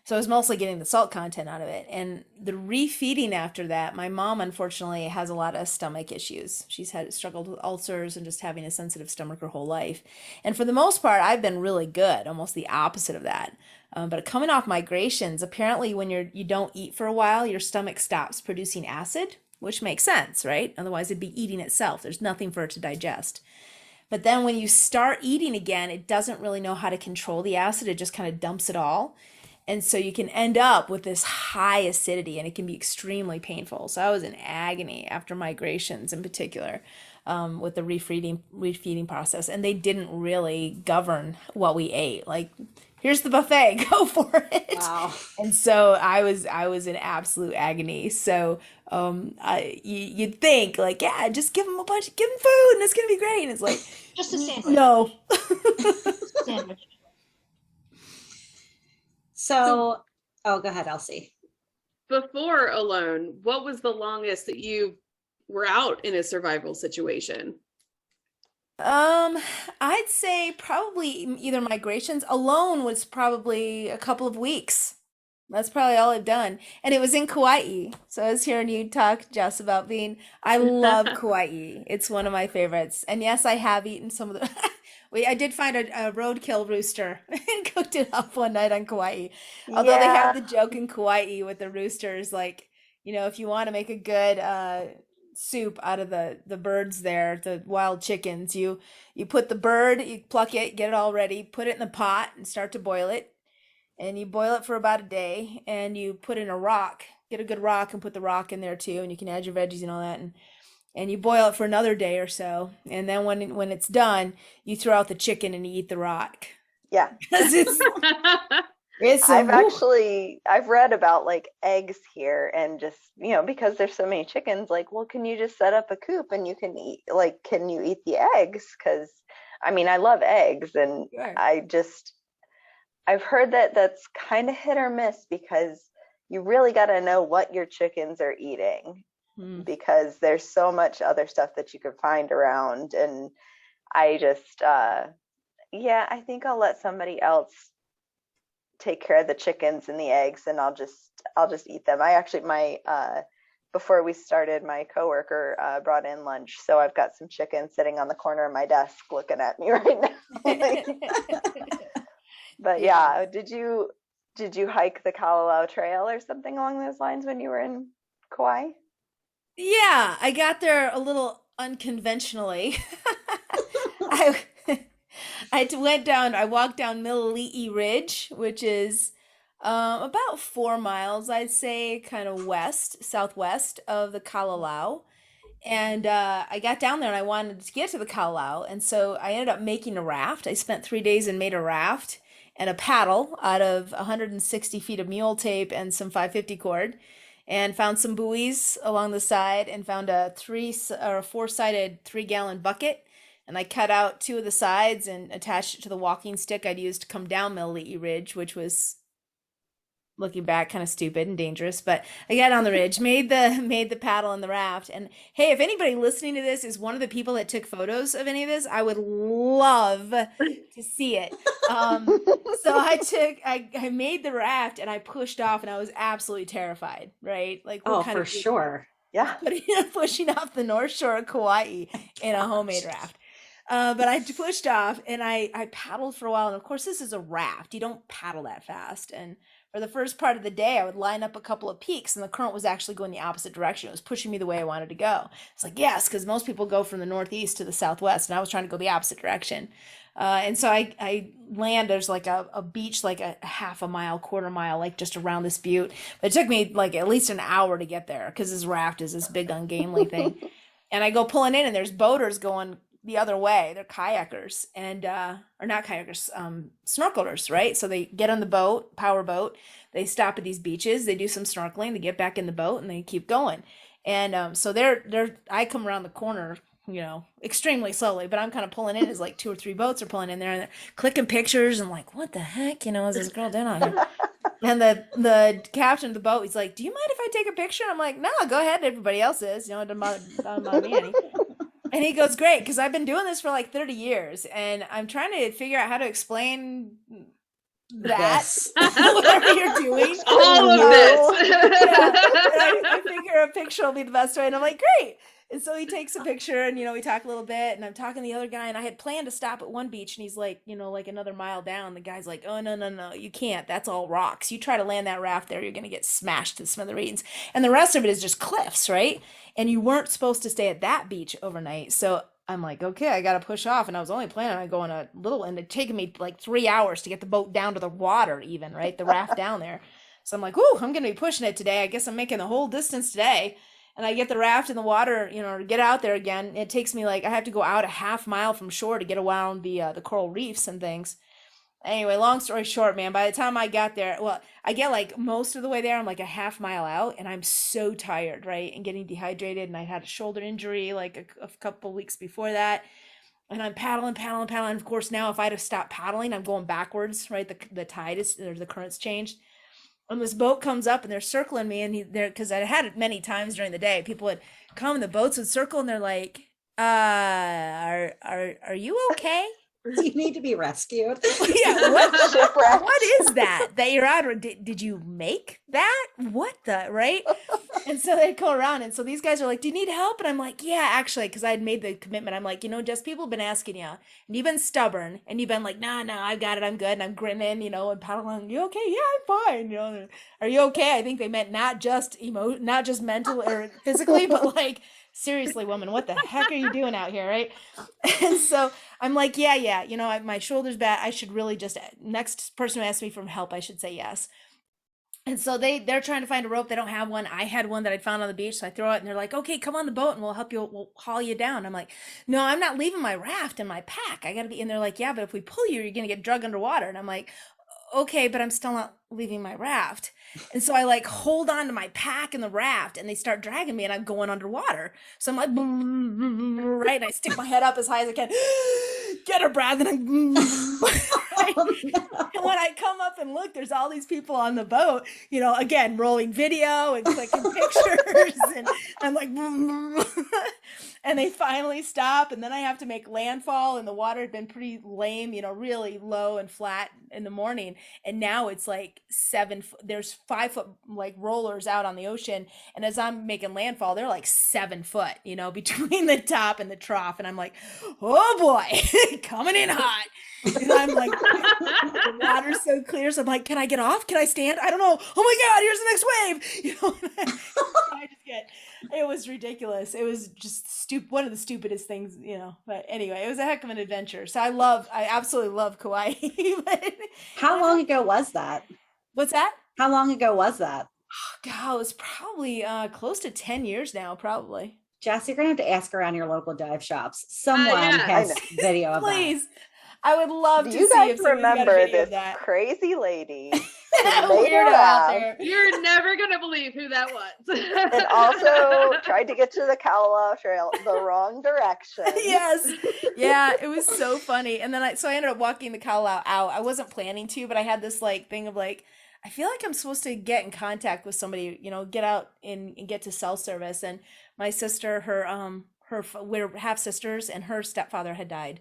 So I was mostly getting the salt content out of it. And the refeeding after that, my mom unfortunately has a lot of stomach issues. She's struggled with ulcers and just having a sensitive stomach her whole life. And for the most part, I've been really good, almost the opposite of that. But coming off migrations, apparently when you don't eat for a while, your stomach stops producing acid, which makes sense, right? Otherwise it'd be eating itself. There's nothing for it to digest. But then when you start eating again, it doesn't really know how to control the acid. It just kind of dumps it all. And so you can end up with this high acidity, and it can be extremely painful. So I was in agony after migrations in particular, with the refeeding process. And they didn't really govern what we ate. Like, here's the buffet, go for it. Wow. And so I was in absolute agony. So you'd think like, yeah, just give them food and it's gonna be great. And it's like, Just a sandwich. no. Sandwich. So, go ahead, Elsie. Before Alone, what was the longest that you were out in a survival situation? I'd say probably either migrations. Alone was probably a couple of weeks. That's probably all I've done. And it was in Kauai. So I was hearing you talk, Jess, about I love Kauai. It's one of my favorites. And yes, I have eaten some of the, I did find a roadkill rooster and cooked it up one night on Kauai. Although they have the joke in Kauai with the roosters, like, if you want to make a good, soup out of the birds there, the wild chickens, you put the bird, you pluck it, get it all ready, put it in the pot and start to boil it. And you boil it for about a day, and you put in a rock, get a good rock and put the rock in there too, and you can add your veggies and all that, and you boil it for another day or so, and then when it's done, you throw out the chicken and you eat the rock. Yeah. I've read about like eggs here, and just, because there's so many chickens, like, well, can you just set up a coop and you can eat, like, can you eat the eggs? Because I love eggs, and sure. I've heard that that's kind of hit or miss, because you really got to know what your chickens are eating, because there's so much other stuff that you could find around. And I just, Yeah, I think I'll let somebody else take care of the chickens and the eggs, and I'll just eat them. I actually my before we started, my coworker brought in lunch, so I've got some chicken sitting on the corner of my desk looking at me right now. But yeah, did you hike the Kalalau Trail or something along those lines when you were in Kauai? Yeah, I got there a little unconventionally. I went down, I walked down Milili'i Ridge, which is about 4 miles, I'd say, kind of southwest of the Kalalau. And I got down there and I wanted to get to the Kalalau. And so I ended up making a raft. I spent 3 days and made a raft and a paddle out of 160 feet of mule tape and some 550 cord, and found some buoys along the side and found a 4-sided 3-gallon bucket. And I cut out 2 of the sides and attached it to the walking stick I'd used to come down Milili'i Ridge, which was, looking back, kind of stupid and dangerous. But I got on the ridge, made the paddle and the raft. And hey, if anybody listening to this is one of the people that took photos of any of this, I would love to see it. So I made the raft and I pushed off, and I was absolutely terrified, right? Like, Oh, for sure. Yeah. Pushing off the North Shore of Kauai in a homemade raft. But I pushed off and I paddled for a while. And of course, this is a raft. You don't paddle that fast. And for the first part of the day, I would line up a couple of peaks, and the current was actually going the opposite direction. It was pushing me the way I wanted to go. It's like, yes, because most people go from the northeast to the southwest, and I was trying to go the opposite direction. And so I land, there's like a beach, like a half a mile, quarter mile, like just around this butte. But it took me like at least an hour to get there because this raft is this big ungainly thing. And I go pulling in, and there's boaters going the other way. They're kayakers and or not kayakers, snorkelers, right? So they get on the boat, power boat, they stop at these beaches, they do some snorkeling, they get back in the boat, and they keep going. And so I come around the corner, extremely slowly, but I'm kind of pulling in as like 2 or 3 boats are pulling in there, and they're clicking pictures, and like, what the heck, is this girl doing on here? And the captain of the boat, he's like, do you mind if I take a picture? I'm like, no, go ahead, everybody else is, it doesn't bother me any. And he goes, great, because I've been doing this for like 30 years, and I'm trying to figure out how to explain that, whatever you're doing. All of this. Yeah. I figure a picture will be the best way, and I'm like, great. And so he takes a picture, and, we talk a little bit, and I'm talking to the other guy, and I had planned to stop at one beach, and he's like, like another mile down. The guy's like, oh, no, you can't. That's all rocks. You try to land that raft there, you're going to get smashed to smithereens. And the rest of it is just cliffs, right? And you weren't supposed to stay at that beach overnight. So I'm like, okay, I got to push off. And I was only planning on going a little, and it taken me like 3 hours to get the boat down to the water even, right? The raft down there. So I'm like, whoo, I'm going to be pushing it today. I guess I'm making the whole distance today. And I get the raft in the water, to get out there again. It takes me I have to go out a half mile from shore to get around the coral reefs and things. Anyway, long story short, man, by the time I got there, I get like most of the way there, I'm like a half mile out, and I'm so tired, right? And getting dehydrated, and I had a shoulder injury like a couple weeks before that. And I'm paddling. Of course, now if I'd have stopped paddling, I'm going backwards, right? The tide is, or the current's changed. And this boat comes up, and they're circling me, and because I had it many times during the day, people would come, and the boats would circle, and they're like, are you okay? Do you need to be rescued? Yeah, what is that you're out, or did you make that? What the, right? And so they'd go around, and so these guys are like, do you need help? And I'm like, yeah, actually, because I had made the commitment. I'm like, just people have been asking you, and you've been stubborn, and you've been like, no, I've got it, I'm good, and I'm grinning, and paddling. You okay? Yeah, I'm fine. Are you okay? I think they meant not just mental or physically, but like, seriously, woman, what the heck are you doing out here, right? And so I'm like, yeah, my shoulder's bad. I should really next person who asks me for help, I should say yes. And so they're trying to find a rope. They don't have one. I had one that I'd found on the beach, so I throw it, and they're like, okay, come on the boat, and we'll help you. We'll haul you down. I'm like, no, I'm not leaving my raft and my pack. I got to be. And they're like, yeah, but if we pull you, you're going to get dragged underwater. And I'm like, okay, but I'm still not leaving my raft. And so I like hold on to my pack and the raft, and they start dragging me, and I'm going underwater. So I'm like, right, and I stick my head up as high as I can, get a breath, and I'm right? And when I come up and look, there's all these people on the boat, again, rolling video and clicking pictures, and I'm like, and they finally stop, and then I have to make landfall, and the water had been pretty lame, really low and flat in the morning, and now it's like 7 foot. There's 5 foot like rollers out on the ocean, and as I'm making landfall, they're like 7 foot, between the top and the trough, and I'm like, oh boy, coming in hot. And I'm like, the water's so clear. So I'm like, can I get off? Can I stand? I don't know. Oh my God, here's the next wave. I just get, it was ridiculous. It was just one of the stupidest things, but anyway, it was a heck of an adventure. So I absolutely love Kawaii. How long ago was that? What's that? How long ago was that? Oh, God, it was probably close to 10 years now, probably. Jess, you're going to have to ask around your local dive shops. Someone has video of that. Please. I would love to you see guys if someone got a remember video of this that. crazy lady Weirdo out there. You're never gonna believe who that was. and also tried to get to the Kawaii Trail the wrong direction. Yes. Yeah, it was so funny. And then I ended up walking the Kawaii out. I wasn't planning to, but I had this like thing of like, I feel like I'm supposed to get in contact with somebody, get out and get to cell service. And my sister, we're half sisters, and her stepfather had died.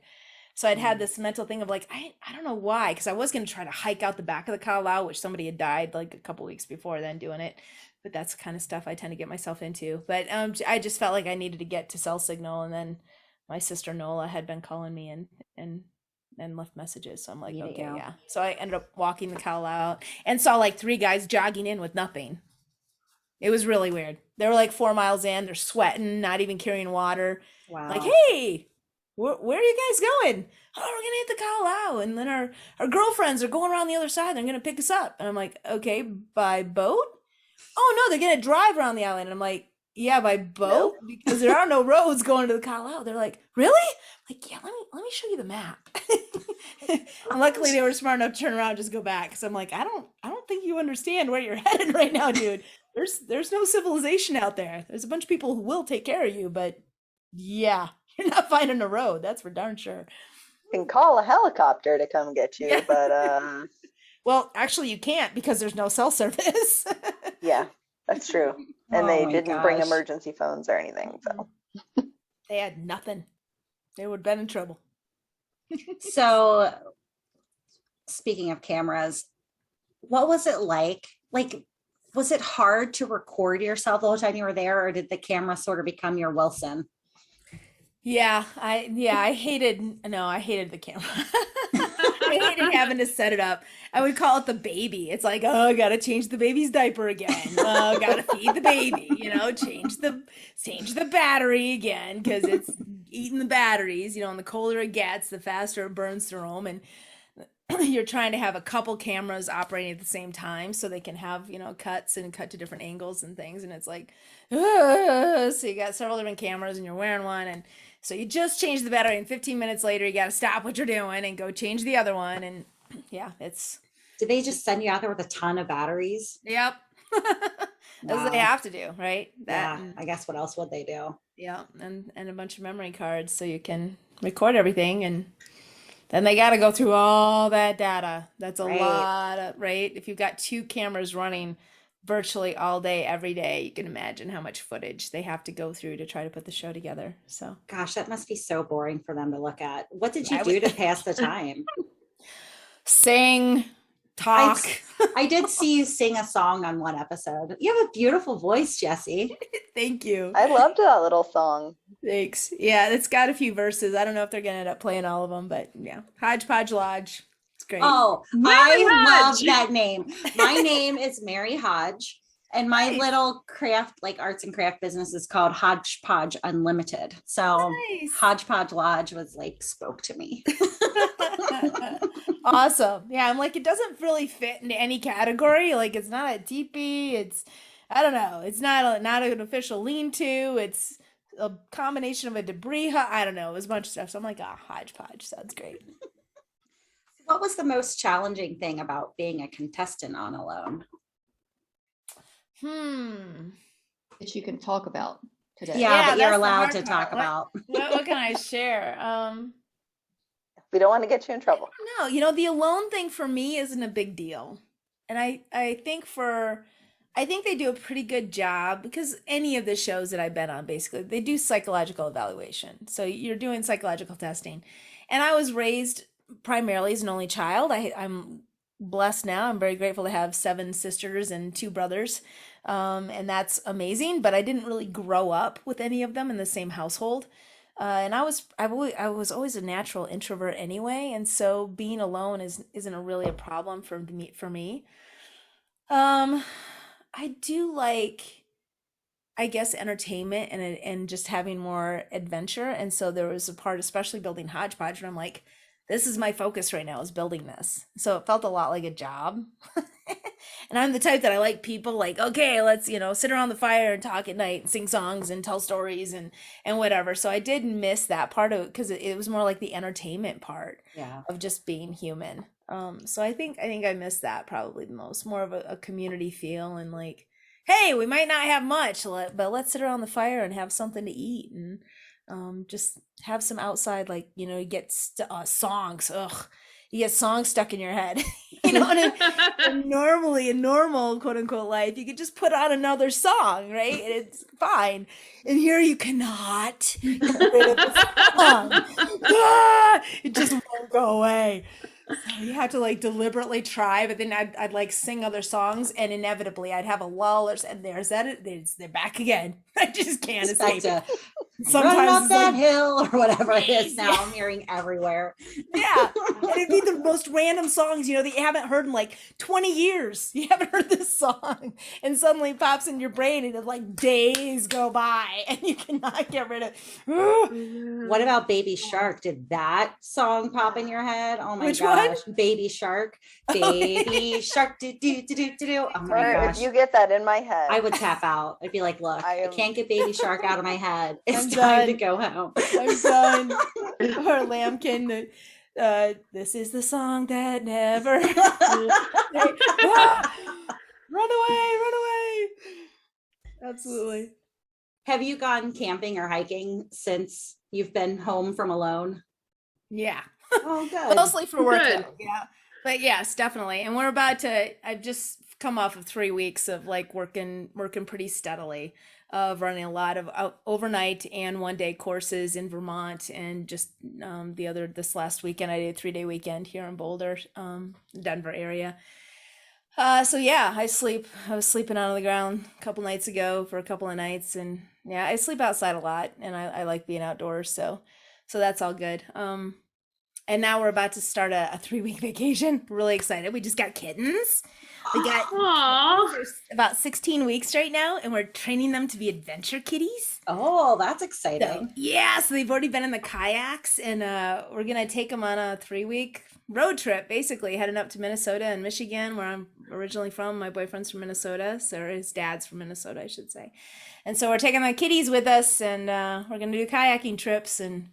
So I'd had this mental thing of like, I don't know why, because I was going to try to hike out the back of the Kawaii, which somebody had died like a couple weeks before then doing it. But that's the kind of stuff I tend to get myself into. But I just felt like I needed to get to cell signal. And then my sister Nola had been calling me and left messages. So I'm like, okay, yeah. So I ended up walking the Kawaii out and saw like 3 guys jogging in with nothing. It was really weird. They were like 4 miles in. They're sweating, not even carrying water. Wow. Like, hey, where are you guys going? Oh, we're gonna hit the Kawaii, and then our girlfriends are going around the other side. They're gonna pick us up, and I'm like, okay, by boat? Oh no, they're gonna drive around the island. And I'm like, yeah, by boat, because there are no roads going to the Kawaii. They're like, really? I'm like, yeah, let me show you the map. And luckily, they were smart enough to turn around and just go back. So I'm like, I don't think you understand where you're headed right now, dude. There's no civilization out there. There's a bunch of people who will take care of you, but yeah. You're not finding a road, that's for darn sure. You can call a helicopter to come get you, yeah. But well, actually you can't because there's no cell service. Yeah, that's true. And they didn't bring emergency phones or anything, so they had nothing. They would have been in trouble. So speaking of cameras, what was it like? Like, was it hard to record yourself the whole time you were there, or did the camera sort of become your Wilson? Yeah, I hated the camera. I hated having to set it up. I would call it the baby. It's like, oh, I gotta change the baby's diaper again. Oh, gotta feed the baby, change the battery again, because it's eating the batteries, and the colder it gets, the faster it burns through them. And you're trying to have a couple cameras operating at the same time so they can have, cuts and cut to different angles and things. And it's like, so you got several different cameras and you're wearing one. And so you just change the battery, and 15 minutes later, you got to stop what you're doing and go change the other one. And yeah, Did they just send you out there with a ton of batteries? Yep. That's what they have to do, right? I guess what else would they do? Yeah. And a bunch of memory cards so you can record everything. And then they got to go through all that data. That's a lot of, right? If you've got 2 cameras running virtually all day, every day, you can imagine how much footage they have to go through to try to put the show together. So, gosh, that must be so boring for them to look at. What did you do to pass the time? Sing, talk. I did see you sing a song on one episode. You have a beautiful voice, Jessie. Thank you. I loved that little song. Thanks. Yeah, it's got a few verses. I don't know if they're going to end up playing all of them, but yeah. Hodgepodge Lodge. It's great. Oh, I love that name. My name is Mary Hodge, and my little craft, like arts and craft business, is called Hodgepodge Unlimited. So Hodgepodge Lodge was like, spoke to me. Awesome. Yeah, I'm like, it doesn't really fit into any category. Like, it's not a teepee. It's, I don't know. It's not an official lean-to. It's a combination of a debris hut. I don't know. It was a bunch of stuff. So I'm like, hodgepodge sounds great. What was the most challenging thing about being a contestant on Alone? That you can talk about today. Yeah, that you're allowed to talk about. What can I share? We don't want to get you in trouble. No, the alone thing for me isn't a big deal. And I think for I think they do a pretty good job because any of the shows that I've been on, basically, they do psychological evaluation. So you're doing psychological testing. And I was raised primarily as an only child. I'm blessed now. I'm very grateful to have 7 sisters and 2 brothers. And that's amazing. But I didn't really grow up with any of them in the same household. And I was always a natural introvert anyway. And so being alone isn't really a problem for me. Um, I do like, I guess, entertainment and just having more adventure. And so there was a part, especially building Hodgepodge, where I'm like, this is my focus right now is building this. So it felt a lot like a job. And I'm the type that I like people like, okay, let's, sit around the fire and talk at night and sing songs and tell stories and whatever. So I did miss that part of it because it was more like the entertainment part Yeah. of just being human. So I think I missed that probably the most, more of a community feel and like, hey, we might not have much, but let's sit around the fire and have something to eat and just have some outside, like, you get songs. Ugh, you get songs stuck in your head. And normally in normal quote unquote life, you could just put on another song, right? And it's fine. And here you cannot get rid of the song. It just won't go away. So you have to like deliberately try, but then I'd like sing other songs, and inevitably I'd have a lull, and they're back again. I just can't Just back escape to it. run Sometimes up it's that like, hill or whatever it is now. I'm hearing everywhere. yeah, and it'd be the most random songs, that you haven't heard in like 20 years. You haven't heard this song, and suddenly it pops in your brain, and it like days go by, and you cannot get rid of. What about Baby Shark? Did that song pop in your head? Oh my Which gosh. one? Baby Shark. Baby Shark. Do, do, do, do, do, do. Oh my Or gosh. if you get that in my head, I would tap out. I'd be like, look, I can't get Baby Shark out of my head. It's I'm time to done. go home. I'm done. Or Lambkin, this is the song that never. Ah! Run away. Absolutely. Have you gone camping or hiking since you've been home from alone? Yeah. Oh, good. Mostly for work, Good. though. Yeah. But yes, definitely. And I've just come off of 3 weeks of like working pretty steadily, of running a lot of overnight and 1-day courses in Vermont. And just this last weekend, I did a 3-day weekend here in Boulder, Denver area. So yeah, I was sleeping out on the ground a couple nights ago for a couple of nights. And yeah, I sleep outside a lot, and I like being outdoors. So that's all good. And now we're about to start a 3-week vacation. We're really excited. We just got kittens. We got Aww. about 16 weeks right now, and we're training them to be adventure kitties. Oh, that's So exciting. yeah, so they've already been in the kayaks, and we're gonna take them on a 3-week road trip, basically heading up to Minnesota and Michigan, where I'm originally from. My boyfriend's from Minnesota, so his dad's from Minnesota, I should say. And so we're taking the kitties with us, and we're gonna do kayaking trips and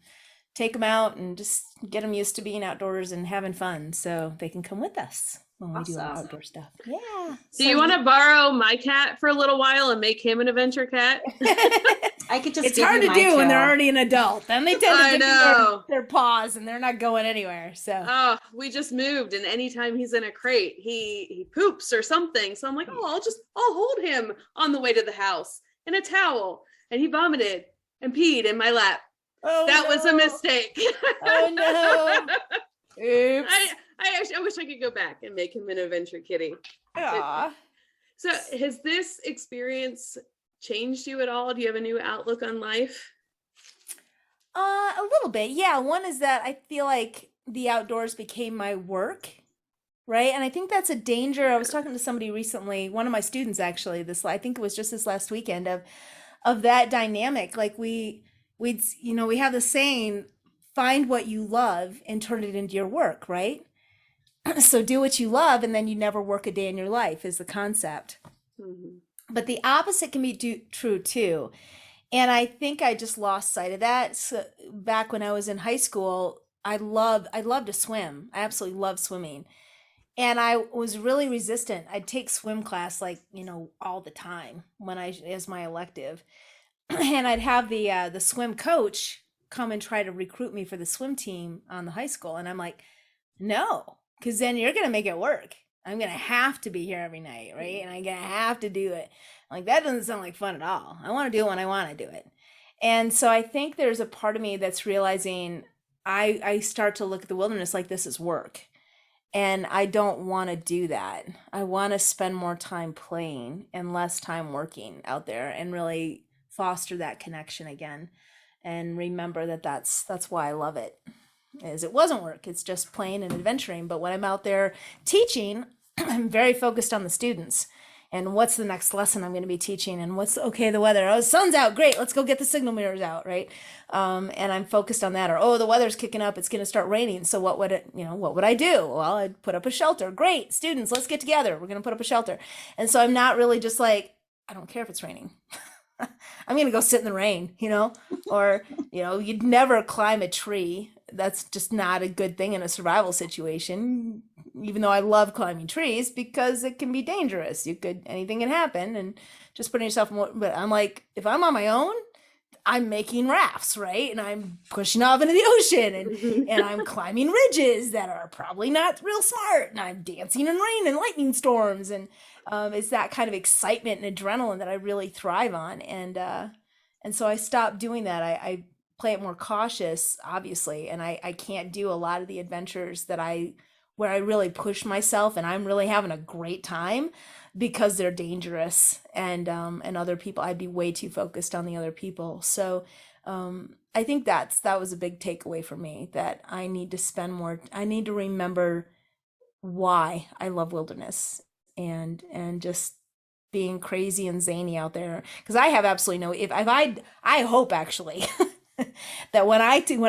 take them out and just get them used to being outdoors and having fun, so they can come with us when we do our Awesome. outdoor stuff. Yeah. Do you want to borrow my cat for a little while and make him an adventure cat? I could just It's give hard you to my do when they're tail. already an adult. Then they tend to I dig in know. their paws, and they're not going anywhere. So Oh, we just moved, and anytime he's in a crate, he poops or something. So I'm like, oh, I'll hold him on the way to the house in a towel. And he vomited and peed in my lap. That was a mistake. Oh no. Oops. I wish I could go back and make him an adventure kitty. Aw. So has this experience changed you at all? Do you have a new outlook on life? A little bit. Yeah. One is that I feel like the outdoors became my work, right? And I think that's a danger. I was talking to somebody recently, one of my students actually, I think it was just this last weekend, of that dynamic. Like we have the saying, find what you love and turn it into your work, right? So do what you love, and then you never work a day in your life is the concept. Mhm. But the opposite can be true too. And I think I just lost sight of that. So back when I was in high school, I loved to swim. I absolutely loved swimming. And I was really resistant. I'd take swim class all the time as my elective. And I'd have the swim coach come and try to recruit me for the swim team on the high school. And I'm like, no, because then you're going to make it work. I'm going to have to be here every night, right? And I'm going to have to do it. Like, that doesn't sound like fun at all. I want to do it when I want to do it. And so I think there's a part of me that's realizing I start to look at the wilderness like this is work. And I don't want to do that. I want to spend more time playing and less time working out there and really foster that connection again. And remember that that's why I love it. Is it wasn't work. It's just playing and adventuring. But when I'm out there teaching, I'm very focused on the students and what's the next lesson I'm going to be teaching and what's okay, the weather. Oh, sun's out. Great. Let's go get the signal mirrors out. Right. And I'm focused on that. Or, oh, the weather's kicking up. It's going to start raining. So what would I do? Well, I'd put up a shelter. Great. Students, let's get together. We're going to put up a shelter. And so I'm not really just like, I don't care if it's raining. I'm going to go sit in the rain, or, you'd never climb a tree. That's just not a good thing in a survival situation, even though I love climbing trees because it can be dangerous. Anything can happen, and just putting yourself more, but I'm like, if I'm on my own, I'm making rafts, right? And I'm pushing off into the ocean and I'm climbing ridges that are probably not real smart. And I'm dancing in rain and lightning storms. And it's that kind of excitement and adrenaline that I really thrive on. And so I stopped doing that. I play it more cautious, obviously. And I can't do a lot of the adventures where I really push myself and I'm really having a great time because they're dangerous and other people, I'd be way too focused on the other people. So I think that was a big takeaway for me, that I need to remember why I love wilderness and just being crazy and zany out there. Because I have absolutely I hope actually that when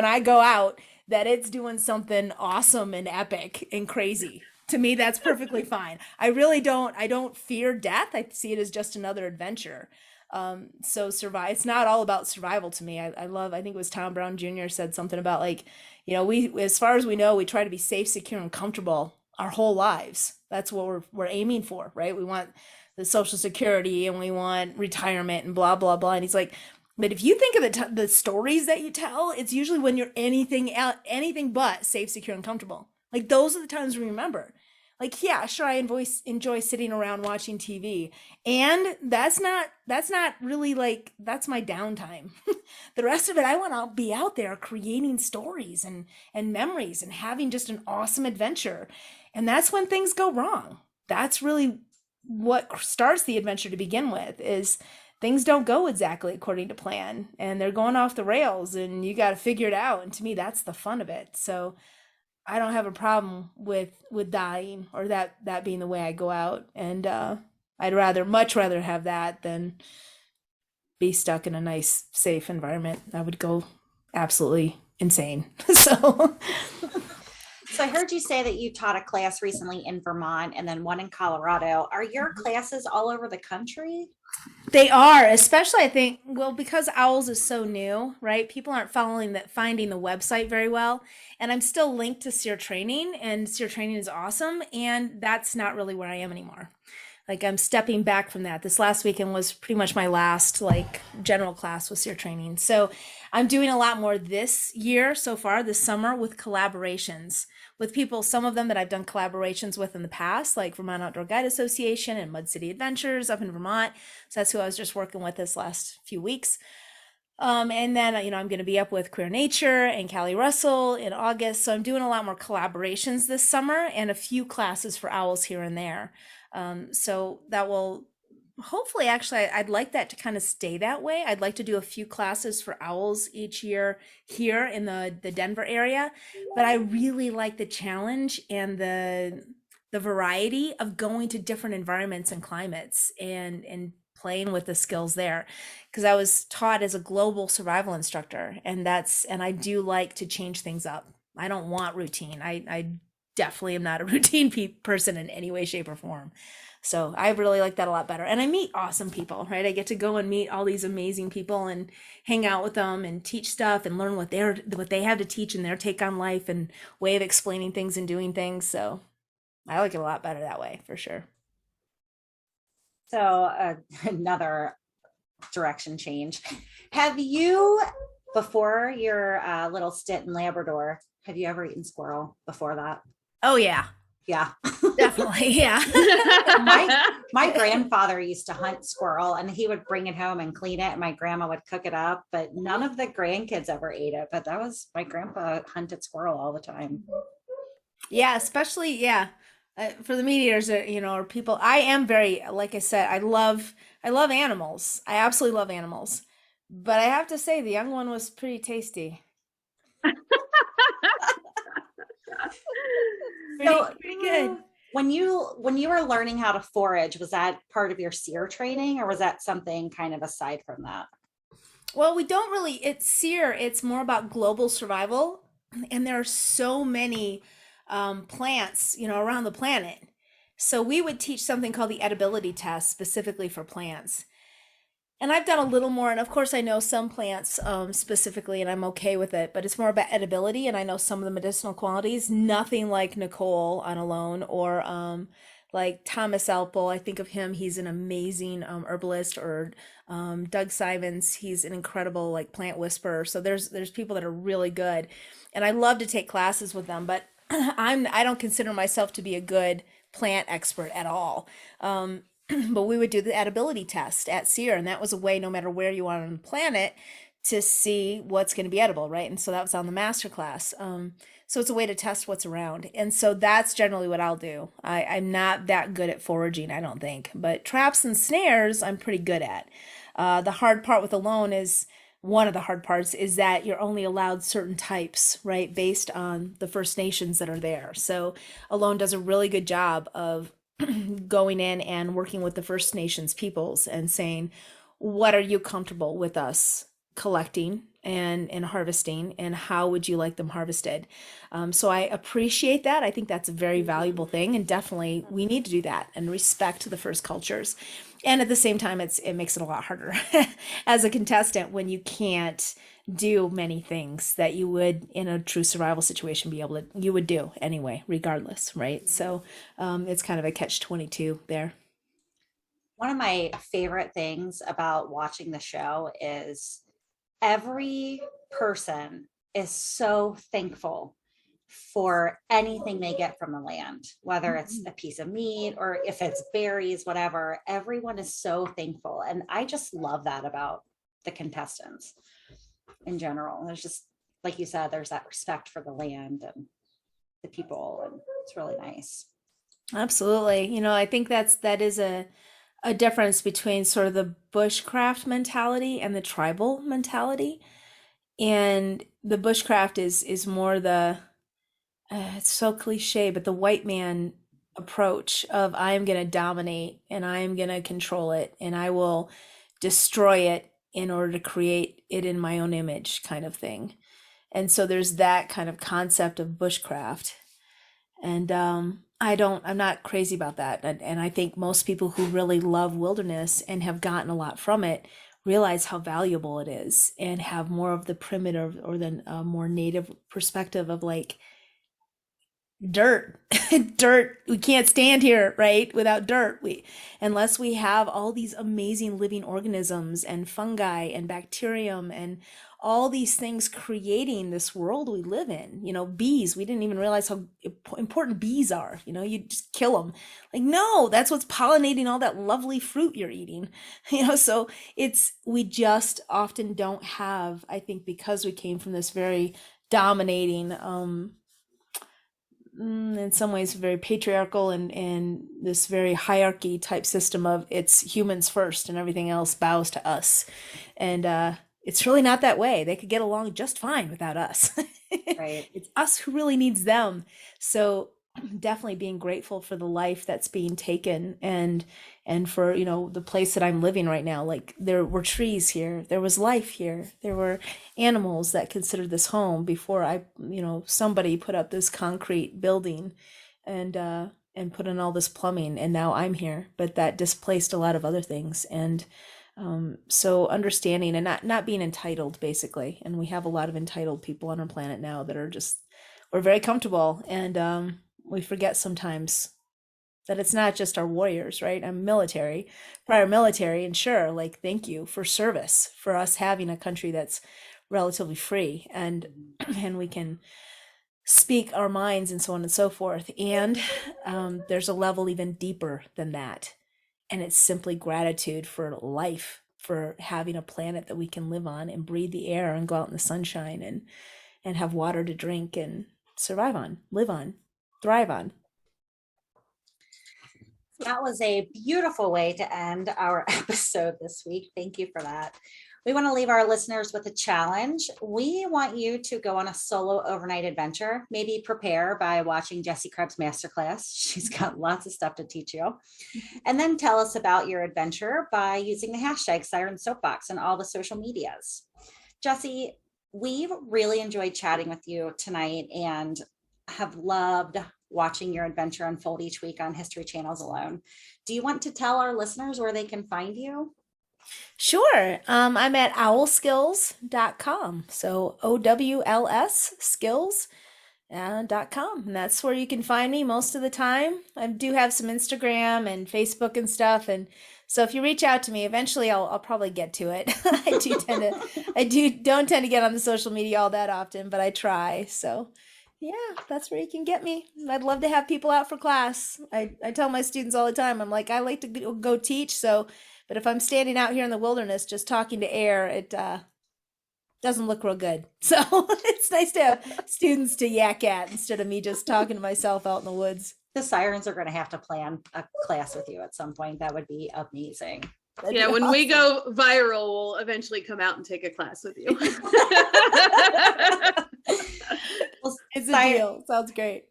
I go out, that it's doing something awesome and epic and crazy. To me, that's perfectly fine. I don't fear death. I see it as just another adventure. So it's not all about survival to me. I think it was Tom Brown Jr. said something about we, as far as we know, we try to be safe, secure, and comfortable our whole lives. That's what we're aiming for, right? We want the Social Security and we want retirement and blah, blah, blah. And he's like, but if you think of the stories that you tell, it's usually when you're anything but safe, secure, and comfortable. Like, those are the times we remember. Like, yeah, sure, I enjoy sitting around watching TV. And that's not really like, that's my downtime. The rest of it, I want to be out there creating stories and memories and having just an awesome adventure. And that's when things go wrong. That's really what starts the adventure to begin with, is things don't go exactly according to plan and they're going off the rails and you got to figure it out. And to me, that's the fun of it. So I don't have a problem with dying or that being the way I go out. And I'd much rather have that than be stuck in a nice, safe environment. I would go absolutely insane. So I heard you say that you taught a class recently in Vermont and then one in Colorado. Are your classes all over the country? They are, especially I think, because OWLS is so new, right? People aren't finding the website very well. And I'm still linked to SEER training, and SEER training is awesome. And that's not really where I am anymore. Like, I'm stepping back from that. This last weekend was pretty much my last general class with SEER training. So I'm doing a lot more this year so far, this summer, with collaborations with people, some of them that I've done collaborations with in the past, like Vermont Outdoor Guide Association and Mud City Adventures up in Vermont. So that's who I was just working with this last few weeks. And then, I'm going to be up with Queer Nature and Callie Russell in August. So I'm doing a lot more collaborations this summer and a few classes for OWLS here and there. So that will hopefully, actually, I'd like that to kind of stay that way. I'd like to do a few classes for OWLS each year here in the Denver area, but I really like the challenge and the variety of going to different environments and climates and playing with the skills there, because I was taught as a global survival instructor, and I do like to change things up. I don't want routine. I definitely am not a routine person in any way, shape, or form. So I really like that a lot better. And I meet awesome people, right? I get to go and meet all these amazing people and hang out with them and teach stuff and learn what they have to teach and their take on life and way of explaining things and doing things. So I like it a lot better that way, for sure. So another direction change. Have you, before your little stint in Labrador, have you ever eaten squirrel before that? Oh, yeah. Yeah. Definitely, yeah. My grandfather used to hunt squirrel, and he would bring it home and clean it, and my grandma would cook it up, but none of the grandkids ever ate it. But that was, my grandpa hunted squirrel all the time. Yeah, especially for the meat eaters, or people. I am very, like I said, I love animals. I absolutely love animals, but I have to say the young one was pretty tasty. So, Pretty good. when you were learning how to forage, was that part of your seer training, or was that something kind of aside from that? Well, we don't really, it's SEER, it's more about global survival. And there are so many plants, around the planet. So we would teach something called the edibility test specifically for plants. And I've done a little more, and of course, I know some plants specifically, and I'm okay with it, but it's more about edibility, and I know some of the medicinal qualities. Nothing like Nicole on Alone or like Thomas Alpel. I think of him, he's an amazing herbalist, or Doug Simons, he's an incredible like plant whisperer. So there's people that are really good, and I love to take classes with them, but I don't consider myself to be a good plant expert at all. But we would do the edibility test at SEER, and that was a way, no matter where you are on the planet, to see what's going to be edible, right? And so that was on the master class. So it's a way to test what's around. And so that's generally what I'll do. I'm not that good at foraging, I don't think, but traps and snares, I'm pretty good at. The hard part with Alone is, one of the hard parts is that you're only allowed certain types, right? Based on the First Nations that are there. So Alone does a really good job of going in and working with the First Nations peoples and saying, what are you comfortable with us collecting and harvesting, and how would you like them harvested? So I appreciate that. I think that's a very valuable thing, and definitely we need to do that and respect the first cultures. And at the same time, it makes it a lot harder as a contestant when you can't do many things that you would in a true survival situation you would do anyway, regardless, right? So it's kind of a catch-22 there. One of my favorite things about watching the show is every person is so thankful for anything they get from the land, whether it's a piece of meat or if it's berries, whatever. Everyone is so thankful. And I just love that about the contestants in general. There's just, like you said, there's that respect for the land and the people, and it's really nice. Absolutely. I think that is a difference between sort of the bushcraft mentality and the tribal mentality. And the bushcraft is more the it's so cliche, but the white man approach of, I am going to dominate and I am going to control it and I will destroy it in order to create it in my own image, kind of thing. And so there's that kind of concept of bushcraft. And I'm not crazy about that. And I think most people who really love wilderness and have gotten a lot from it realize how valuable it is, and have more of the primitive or the more native perspective of like, dirt. Dirt, we can't stand here, right, without dirt. Unless we have all these amazing living organisms and fungi and bacterium and all these things creating this world we live in. Bees, we didn't even realize how important bees are. You just kill them. Like, no, that's what's pollinating all that lovely fruit you're eating. So we just often don't have, I think, because we came from this very dominating in some ways very patriarchal and this very hierarchy type system of, it's humans first and everything else bows to us. And it's really not that way. They could get along just fine without us. Right. It's us who really needs them. So definitely being grateful for the life that's being taken, and for the place that I'm living right now. Like, there were trees here, there was life here, there were animals that considered this home before somebody put up this concrete building and put in all this plumbing, and now I'm here. But that displaced a lot of other things. And so understanding and not being entitled, basically. And we have a lot of entitled people on our planet now that are we're very comfortable, and we forget sometimes that it's not just our warriors, right? I'm prior military, and sure, like, thank you for service, for us having a country that's relatively free, and we can speak our minds and so on and so forth. And there's a level even deeper than that. And it's simply gratitude for life, for having a planet that we can live on and breathe the air and go out in the sunshine and have water to drink and survive on, live on, thrive on. That was a beautiful way to end our episode this week. Thank you for that. We want to leave our listeners with a challenge. We want you to go on a solo overnight adventure. Maybe prepare by watching Jessie Krebs' masterclass. She's got lots of stuff to teach you. And then tell us about your adventure by using the hashtag Siren Soapbox on all the social medias. Jessie, we've really enjoyed chatting with you tonight and have loved watching your adventure unfold each week on History Channels alone. Do you want to tell our listeners where they can find you? Sure. I'm at owlskills.com. So OWLS skills.com. And that's where you can find me most of the time. I do have some Instagram and Facebook and stuff. And so if you reach out to me, eventually I'll probably get to it. Don't tend to get on the social media all that often, but I try. So yeah, that's where you can get me. I'd love to have people out for class. I tell my students all the time, I'm like, I like to go teach. But if I'm standing out here in the wilderness just talking to air, it doesn't look real good. So it's nice to have students to yak at instead of me just talking to myself out in the woods. The Sirens are going to have to plan a class with you at some point. That would be amazing. That'd Yeah, be when awesome. we go viral, we'll eventually come out and take a class with you. Well, It's a deal. Sounds great.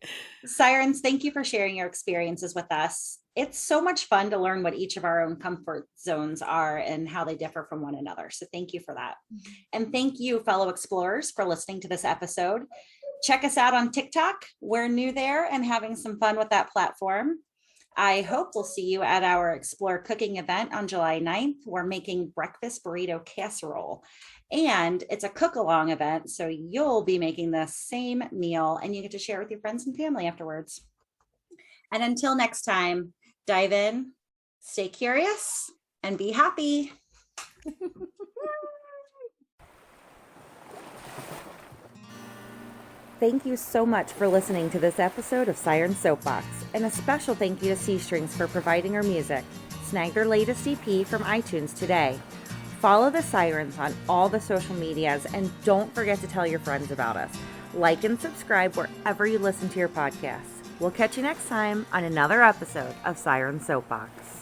Sirens, thank you for sharing your experiences with us. It's so much fun to learn what each of our own comfort zones are and how they differ from one another. So thank you for that. And thank you, fellow explorers, for listening to this episode. Check us out on TikTok. We're new there and having some fun with that platform. I hope we'll see you at our Explore Cooking event on July 9th. We're making breakfast burrito casserole. And it's a cook-along event, so you'll be making the same meal and you get to share with your friends and family afterwards. And until next time, dive in, stay curious, and be happy. Thank you so much for listening to this episode of Siren Soapbox, and a special thank you to C Strings for providing our music. Snag their latest EP from iTunes today. Follow the Sirens on all the social medias, and don't forget to tell your friends about us. Like and subscribe wherever you listen to your podcasts. We'll catch you next time on another episode of Siren Soapbox.